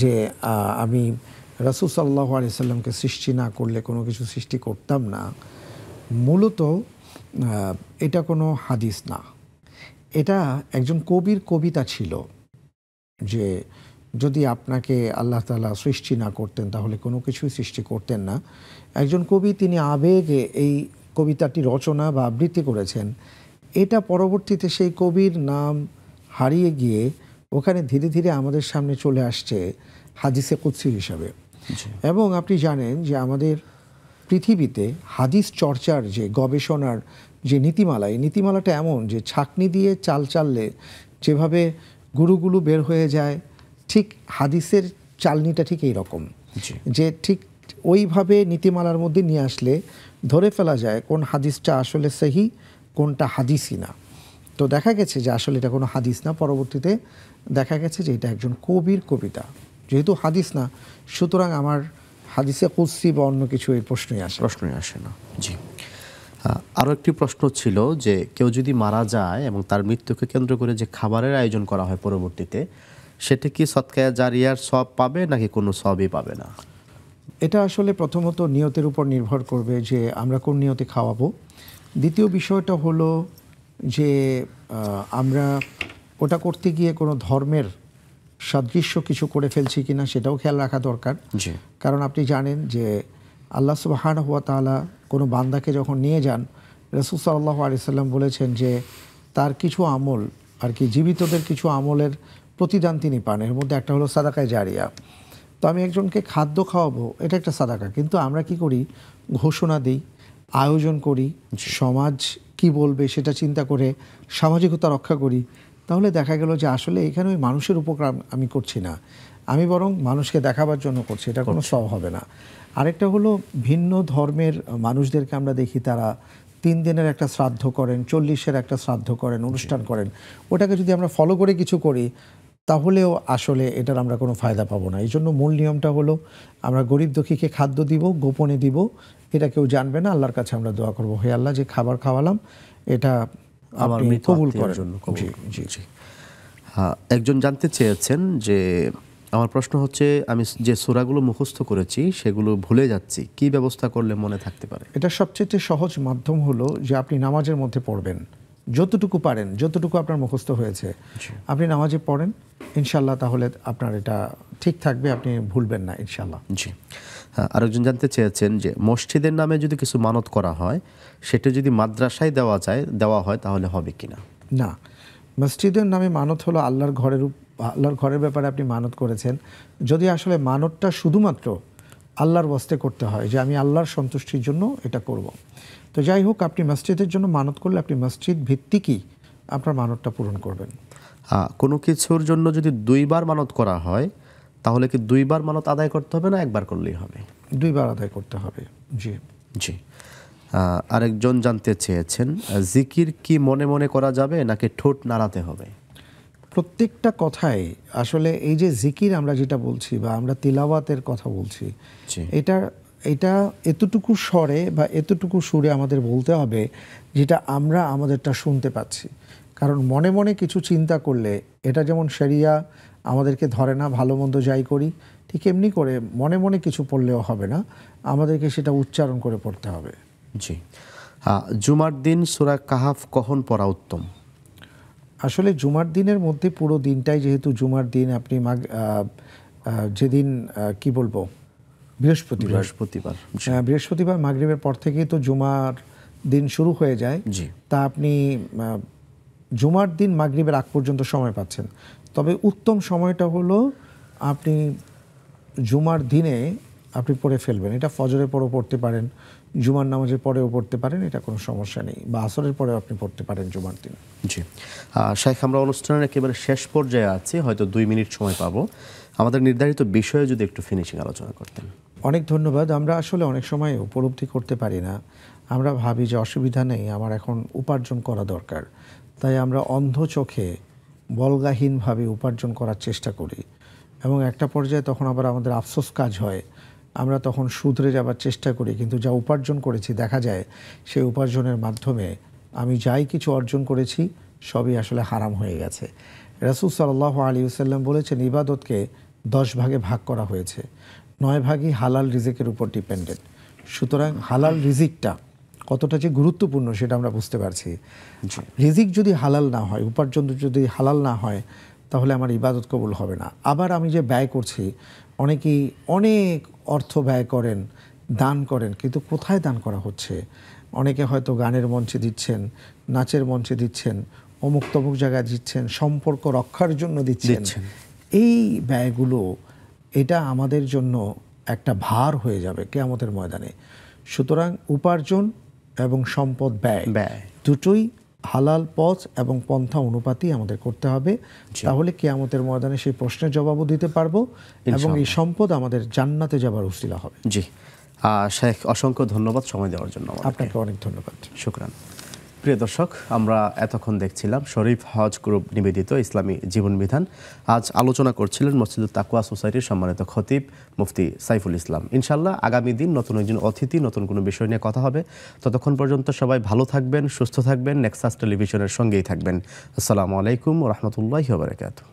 যে আমি রাসূল সাল্লাল্লাহু আলাইহি সাল্লামকে সৃষ্টি না করলে কোনো কিছু সৃষ্টি করতাম না। মূলত এটা কোনো হাদিস না, এটা একজন কবির কবিতা ছিল যে যদি আপনাকে আল্লাহ তাআলা সৃষ্টি না করতেন তাহলে কোনো কিছুই সৃষ্টি করতেন না। একজন কবি তিনি আবেগে এই কবিতাটি রচনা বা আবৃত্তি করেছেন। এটা পরবর্তীতে সেই কবির নাম হারিয়ে গিয়ে ওখানে ধীরে ধীরে আমাদের সামনে চলে আসছে হাদিসে কুদসি হিসাবে। এবং আপনি জানেন যে আমাদের পৃথিবীতে হাদিস চর্চার যে গবেষণার যে নীতিমালা, এই নীতিমালাটা এমন যে ছাঁকনি দিয়ে চাল চাললে যেভাবে গুরুগুলো বের হয়ে যায়, ঠিক হাদিসের চালনিটা ঠিক এই রকম, যে ঠিক ওইভাবে নীতিমালার মধ্যে নিয়ে আসলে ধরে ফেলা যায় কোন হাদিসটা আসলে সহি, কোনটা হাদিসই না। তো দেখা গেছে যে আসলে এটা কোনো হাদিস না। পরবর্তীতে দেখা গেছে যে এটা একজন কবির কবিতা। যেহেতু হাদিস না, সুতরাং আমার হাদিসে কুদসি বা অন্য কিছু এই প্রশ্নই আসে না। জি, আরও একটি প্রশ্ন ছিল যে কেউ যদি মারা যায় এবং তার মৃত্যুকে কেন্দ্র করে যে খাবারের আয়োজন করা হয় পরবর্তীতে, সেটা কি সদকায়ে জারিয়ার সওয়াব পাবে নাকি কোনো সওয়াবই পাবে না? এটা আসলে প্রথমত নিয়তের উপর নির্ভর করবে যে আমরা কোন নিয়তে খাওয়াবো। দ্বিতীয় বিষয়টা হলো যে আমরা ওটা করতে গিয়ে কোনো ধর্মের সাদৃশ্য কিছু করে ফেলছি কিনা সেটাও খেয়াল রাখা দরকার। কারণ আপনি জানেন যে আল্লাহ সুবহানাহু ওয়া তাআলা কোনো বান্দাকে যখন নিয়ে যান, রাসূল সাল্লাল্লাহু আলাইহি সাল্লাম বলেছেন যে তার কিছু আমল আর কি জীবিতদের কিছু আমলের প্রতিদান তিনি পান। এর মধ্যে একটা হলো সাদাকায়ে জারিয়া। তো আমি একজনকে খাদ্য খাওয়াবো, এটা একটা সাদাকা, কিন্তু আমরা কি করি, ঘোষণা দিই, আয়োজন করি, সমাজ কি বলবে সেটা চিন্তা করে সামাজিকতা রক্ষা করি। তাহলে দেখা গেল যে আসলে এখানে ওই মানুষের উপকার আমি করছি না, আমি বরং মানুষকে দেখাবার জন্য করছি, এটা কোনো সওয়াব হবে না। আরেকটা হলো ভিন্ন ধর্মের মানুষদেরকে আমরা দেখি তারা 3 দিনের একটা শ্রাদ্ধ করেন, 40-এর একটা শ্রাদ্ধ করেন, অনুষ্ঠান করেন। ওটাকে যদি আমরা ফলো করে কিছু করি তাহলেও আসলে এটার আমরা কোনো ফায়দা পাবো না। এই জন্য মূল নিয়মটা হলো আমরা গরিব দুঃখীকে খাদ্য দিব, গোপনে দিব, এটা কেউ জানবে না। আল্লাহর কাছে আমরা দোয়া করবো, হে আল্লাহ, যে খাবার খাওয়ালাম এটা আপনি কবুল করার জন্য। জি জি। হ্যাঁ, একজন জানতে চেয়েছেন যে আমার প্রশ্ন হচ্ছে আমি যে সূরাগুলো মুখস্থ করেছি সেগুলো ভুলে যাচ্ছি, কি ব্যবস্থা করলে মনে থাকতে পারে? এটা সবচেয়ে সহজ মাধ্যম হলো যে আপনি নামাজের মধ্যে পড়বেন, যতটুকু পারেন, যতটুকু আপনার মুখস্থ হয়েছে আপনি নামাজে পড়েন, ইনশাল্লাহ তাহলে আপনার এটা ঠিক থাকবে, আপনি ভুলবেন না ইনশাল্লাহ। জি। হ্যাঁ, আরেকজন জানতে চেয়েছেন যে মসজিদের নামে যদি কিছু মানত করা হয় সেটা যদি মাদ্রাসায় দেওয়া হয় তাহলে হবে কিনা? না, মসজিদের নামে মানত হলো আল্লাহর ঘরের ব্যাপারে আপনি মানত করেছেন। যদি আসলে মানতটা শুধুমাত্র আল্লাহর ওয়াস্তে করতে হয় যে আমি আল্লাহর সন্তুষ্টির জন্য এটা করব, তো যাই হোক, আপনি মসজিদের জন্য মানত করলে আপনি মসজিদ ভিত্তিকই আপনার মানতটা পূরণ করবেন। কোনো কিছুর জন্য যদি 2 বার মানত করা হয় তাহলে কি 2 বার মানত আদায় করতে হবে না একবার করলেই হবে? 2 বার আদায় করতে হবে। জি জি। আরেকজন জানতে চেয়েছেন জিকির কি মনে মনে করা যাবে নাকি ঠোঁট নাড়াতে হবে? প্রত্যেকটা কথাই আসলে এই যে জিকির আমরা যেটা বলছি বা আমরা তিলাওয়াতের কথা বলছি, এটা এতটুকু স্বরে বা এতটুকু সুরে আমাদের বলতে হবে যেটা আমরা আমাদেরটা শুনতে পাচ্ছি। কারণ মনে মনে কিছু চিন্তা করলে এটা যেমন শরিয়া আমাদেরকে ধরে না, ভালো মন্দ যাই করি, ঠিক এমনি করে মনে মনে কিছু পড়লেও হবে না, আমাদেরকে সেটা উচ্চারণ করে পড়তে হবে। জি। জুমার দিন সূরা কাহাফ কখন পড়া উত্তম? আসলে জুমার দিনের মধ্যে পুরো দিনটাই, যেহেতু জুমার দিন আপনি যেদিন কি বলবো বৃহস্পতিবার মাগরিবের পর থেকেই তো জুমার দিন শুরু হয়ে যায়। তা আপনি জুমার দিন মাগরিবের আগ পর্যন্ত সময় পাচ্ছেন। তবে উত্তম সময়টা হলো আপনি জুমার দিনে আপনি পড়ে ফেলবেন। এটা ফজরের পরেও পড়তে পারেন, জুমার নামাজের পরেও পড়তে পারেন, এটা কোনো সমস্যা নেই, বা আসরের পরেও আপনি পড়তে পারেন জুমার দিন। জি। শাইখ, আমরা অনুষ্ঠানের একেবারে শেষ পর্যায়ে আছি, হয়তো 2 মিনিট সময় পাবো, আমাদের নির্ধারিত বিষয়ে যদি একটু ফিনিশিং আলোচনা করতেন। অনেক ধন্যবাদ। আমরা আসলে অনেক সময় উপলব্ধি করতে পারি না, আমরা ভাবি যে অসুবিধা নেই, আমার এখন উপার্জন করা দরকার, তাই আমরা অন্ধ চোখে বলগাহীনভাবে উপার্জন করার চেষ্টা করি, এবং একটা পর্যায়ে তখন আবার আমাদের আফসোস কাজ হয়, আমরা তখন শুধরে যাবার চেষ্টা করি, কিন্তু যা উপার্জন করেছি দেখা যায় সেই উপার্জনের মাধ্যমে আমি যাই কিছু অর্জন করেছি সবই আসলে হারাম হয়ে গেছে। রাসূল সাল্লাল্লাহু আলাইহি ওয়াসাল্লাম বলেছেন ইবাদতকে 10 ভাগে ভাগ করা হয়েছে, 9 ভাগই হালাল রিজিকের উপর ডিপেন্ডেন্ট। সুতরাং হালাল রিজিকটা কতটা যে গুরুত্বপূর্ণ সেটা আমরা বুঝতে পারছি। রিজিক যদি হালাল না হয়, উপার্জন যদি হালাল না হয়, তাহলে আমার ইবাদত কবুল হবে না। আবার আমি যে ব্যয় করছি, অনেকেই অনেক অর্থ ব্যয় করেন, দান করেন, কিন্তু কোথায় দান করা হচ্ছে? অনেকে হয়তো গানের মঞ্চে দিচ্ছেন, নাচের মঞ্চে দিচ্ছেন, অমুক তমুক জায়গায় দিচ্ছেন, সম্পর্ক রক্ষার জন্য দিচ্ছেন। এই ব্যয়গুলো এটা আমাদের জন্য একটা ভার হয়ে যাবে কিয়ামতের ময়দানে। সুতরাং উপার্জন এবং সম্পদ ব্যয় দুটোই হালাল পথ এবং পন্থা অনুপাতই আমাদের করতে হবে, তাহলে কিয়ামতের ময়দানে সেই প্রশ্নের জবাবও দিতে পারবো এবং এই সম্পদ আমাদের জান্নাতে যাবার উসিলা হবে। জি। শেখ, অসংখ্য ধন্যবাদ সময় দেওয়ার জন্য। আপনাকে অনেক ধন্যবাদ। শুকরান। প্রিয় দর্শক, আমরা এতক্ষণ দেখছিলাম শরীফ হজ গ্রুপ নিবেদিত ইসলামী জীবন বিধান। আজ আলোচনা করছিলেন মসজিদুত তাকওয়া সোসাইটির সম্মানিত খতিব মুফতি সাইফুল ইসলাম। ইনশাআল্লাহ আগামী দিন নতুন একজন অতিথি, নতুন কোনো বিষয় নিয়ে কথা হবে। ততক্ষণ পর্যন্ত সবাই ভালো থাকবেন, সুস্থ থাকবেন, নেক্সাস টেলিভিশনের সঙ্গেই থাকবেন। আসসালামু আলাইকুম ওয়া রাহমাতুল্লাহি ওয়া বারাকাতুহু।